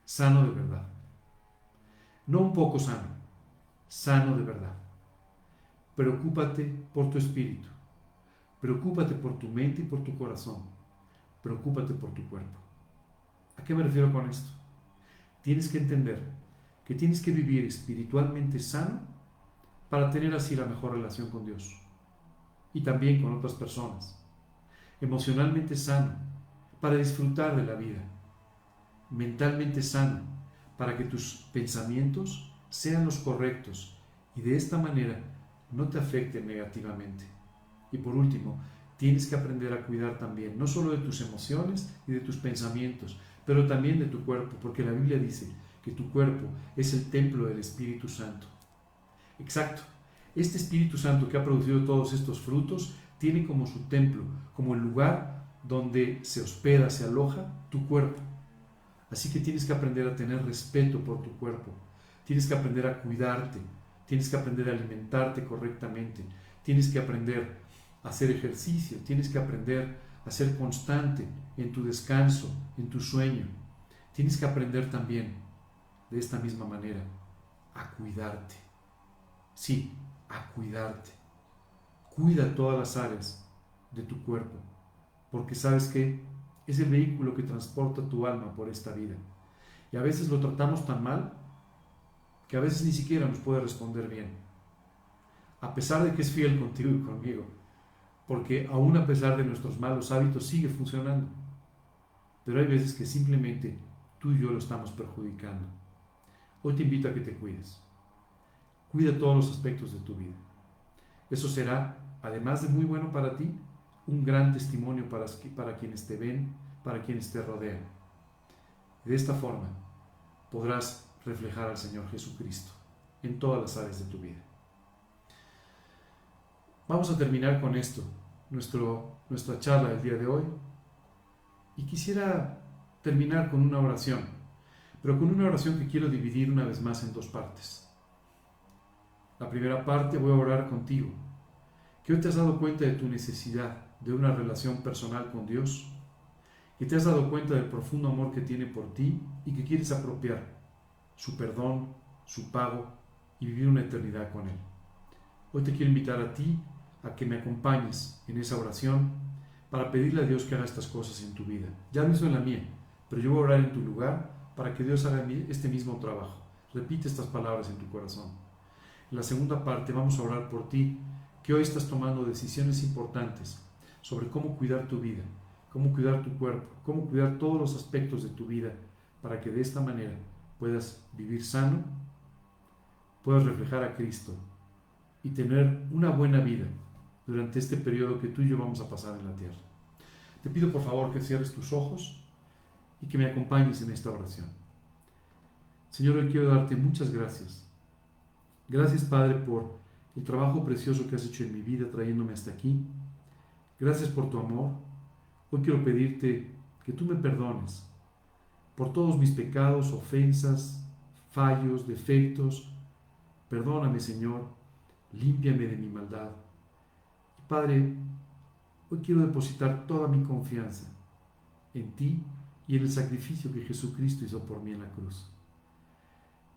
Sano de verdad. No un poco sano, sano de verdad. Preocúpate por tu espíritu. Preocúpate por tu mente y por tu corazón. Preocúpate por tu cuerpo. ¿A qué me refiero con esto? Tienes que entender que tienes que vivir espiritualmente sano para tener así la mejor relación con Dios y también con otras personas. Emocionalmente sano para disfrutar de la vida. Mentalmente sano para que tus pensamientos sean los correctos y de esta manera no te afecten negativamente. Y por último, tienes que aprender a cuidar también, no solo de tus emociones y de tus pensamientos, pero también de tu cuerpo, porque la Biblia dice que tu cuerpo es el templo del Espíritu Santo. Exacto. Este Espíritu Santo que ha producido todos estos frutos tiene como su templo, como el lugar donde se hospeda, se aloja tu cuerpo. Así que tienes que aprender a tener respeto por tu cuerpo, tienes que aprender a cuidarte, tienes que aprender a alimentarte correctamente, tienes que aprender a hacer ejercicio, tienes que aprender a ser constante en tu descanso, en tu sueño. Tienes que aprender también, de esta misma manera, a cuidarte. Sí, a cuidarte. Cuida todas las áreas de tu cuerpo, porque sabes que es el vehículo que transporta tu alma por esta vida. Y a veces lo tratamos tan mal que a veces ni siquiera nos puede responder bien, a pesar de que es fiel contigo y conmigo, porque aún a pesar de nuestros malos hábitos sigue funcionando. Pero hay veces que simplemente tú y yo lo estamos perjudicando. Hoy te invito a que te cuides. Cuida todos los aspectos de tu vida. Eso será, además de muy bueno para ti, un gran testimonio para quienes te ven, para quienes te rodean. De esta forma podrás reflejar al Señor Jesucristo en todas las áreas de tu vida. Vamos a terminar con esto, nuestra charla del día de hoy. Y quisiera terminar con una oración, pero con una oración que quiero dividir una vez más en dos partes. La primera parte voy a orar contigo, que hoy te has dado cuenta de tu necesidad de una relación personal con Dios, que te has dado cuenta del profundo amor que tiene por ti y que quieres apropiar su perdón, su pago y vivir una eternidad con Él. Hoy te quiero invitar a ti a que me acompañes en esa oración para pedirle a Dios que haga estas cosas en tu vida. Ya lo hizo en la mía, pero yo voy a orar en tu lugar para que Dios haga este mismo trabajo. Repite estas palabras en tu corazón. En la segunda parte vamos a orar por ti, que hoy estás tomando decisiones importantes sobre cómo cuidar tu vida, cómo cuidar tu cuerpo, cómo cuidar todos los aspectos de tu vida, para que de esta manera puedas vivir sano, puedas reflejar a Cristo y tener una buena vida durante este periodo que tú y yo vamos a pasar en la tierra. Te pido por favor que cierres tus ojos y que me acompañes en esta oración. Señor, hoy quiero darte muchas gracias. Gracias, Padre, por el trabajo precioso que has hecho en mi vida trayéndome hasta aquí. Gracias por tu amor. Hoy quiero pedirte que tú me perdones por todos mis pecados, ofensas, fallos, defectos. Perdóname, Señor. Límpiame de mi maldad. Y Padre, hoy quiero depositar toda mi confianza en ti y en el sacrificio que Jesucristo hizo por mí en la cruz.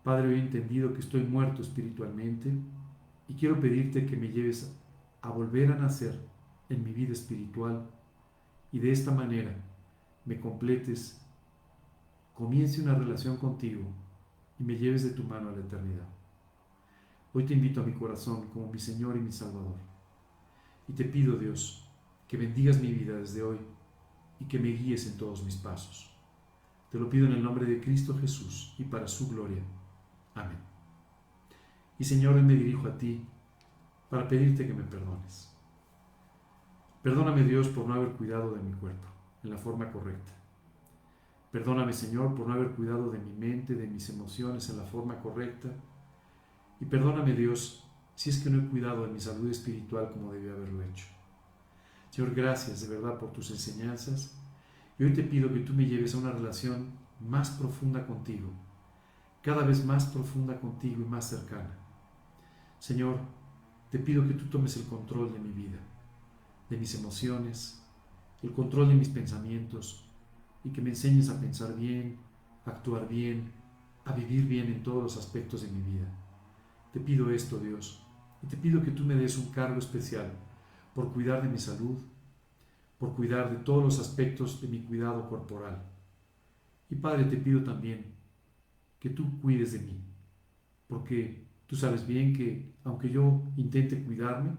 Padre, hoy he entendido que estoy muerto espiritualmente y quiero pedirte que me lleves a volver a nacer en mi vida espiritual y de esta manera me completes, comience una relación contigo y me lleves de tu mano a la eternidad. Hoy te invito a mi corazón como mi Señor y mi Salvador y te pido, Dios, que bendigas mi vida desde hoy y que me guíes en todos mis pasos. Te lo pido en el nombre de Cristo Jesús y para su gloria. Amén. Y Señor, hoy me dirijo a ti para pedirte que me perdones. Perdóname, Dios, por no haber cuidado de mi cuerpo en la forma correcta. Perdóname, Señor, por no haber cuidado de mi mente, de mis emociones en la forma correcta. Y perdóname, Dios, si es que no he cuidado de mi salud espiritual como debía haberlo hecho. Señor, gracias de verdad por tus enseñanzas. Y hoy te pido que tú me lleves a una relación más profunda contigo, cada vez más profunda contigo y más cercana. Señor, te pido que tú tomes el control de mi vida, de mis emociones, el control de mis pensamientos y que me enseñes a pensar bien, a actuar bien, a vivir bien en todos los aspectos de mi vida. Te pido esto, Dios, y te pido que tú me des un cargo especial por cuidar de mi salud, por cuidar de todos los aspectos de mi cuidado corporal. Y Padre, te pido también que tú cuides de mí, porque tú sabes bien que aunque yo intente cuidarme,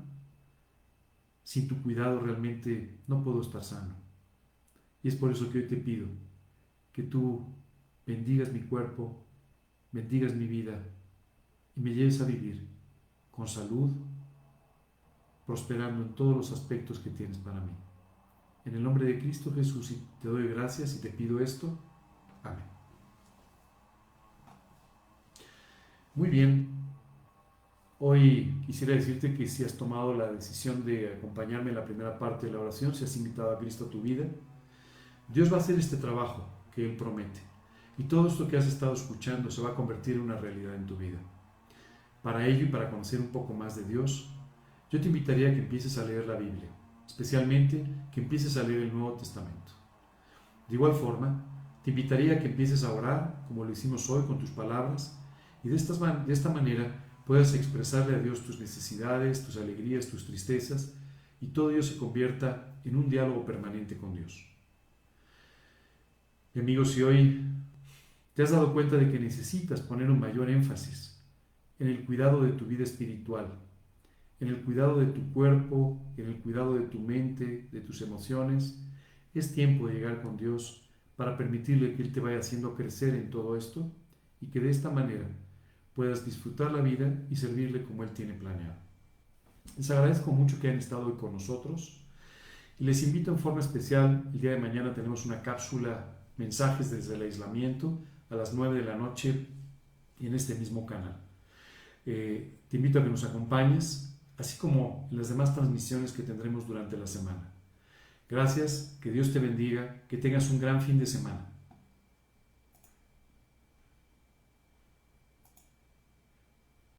sin tu cuidado realmente no puedo estar sano. Y es por eso que hoy te pido que tú bendigas mi cuerpo, bendigas mi vida y me lleves a vivir con salud, prosperando en todos los aspectos que tienes para mí. En el nombre de Cristo Jesús te doy gracias y te pido esto. Amén. Muy bien. Hoy quisiera decirte que si has tomado la decisión de acompañarme en la primera parte de la oración, si has invitado a Cristo a tu vida, Dios va a hacer este trabajo que Él promete. Y todo esto que has estado escuchando se va a convertir en una realidad en tu vida. Para ello y para conocer un poco más de Dios, yo te invitaría a que empieces a leer la Biblia, especialmente que empieces a leer el Nuevo Testamento. De igual forma, te invitaría a que empieces a orar, como lo hicimos hoy, con tus palabras, y de esta manera puedas expresarle a Dios tus necesidades, tus alegrías, tus tristezas, y todo ello se convierta en un diálogo permanente con Dios. Y amigos, si hoy te has dado cuenta de que necesitas poner un mayor énfasis en el cuidado de tu vida espiritual, en el cuidado de tu cuerpo, en el cuidado de tu mente, de tus emociones, es tiempo de llegar con Dios para permitirle que Él te vaya haciendo crecer en todo esto y que de esta manera puedas disfrutar la vida y servirle como Él tiene planeado. Les agradezco mucho que hayan estado hoy con nosotros y les invito en forma especial. El día de mañana tenemos una cápsula Mensajes desde el aislamiento a las 9 de la noche en este mismo canal. Te invito a que nos acompañes, así como en las demás transmisiones que tendremos durante la semana. Gracias, que Dios te bendiga, que tengas un gran fin de semana.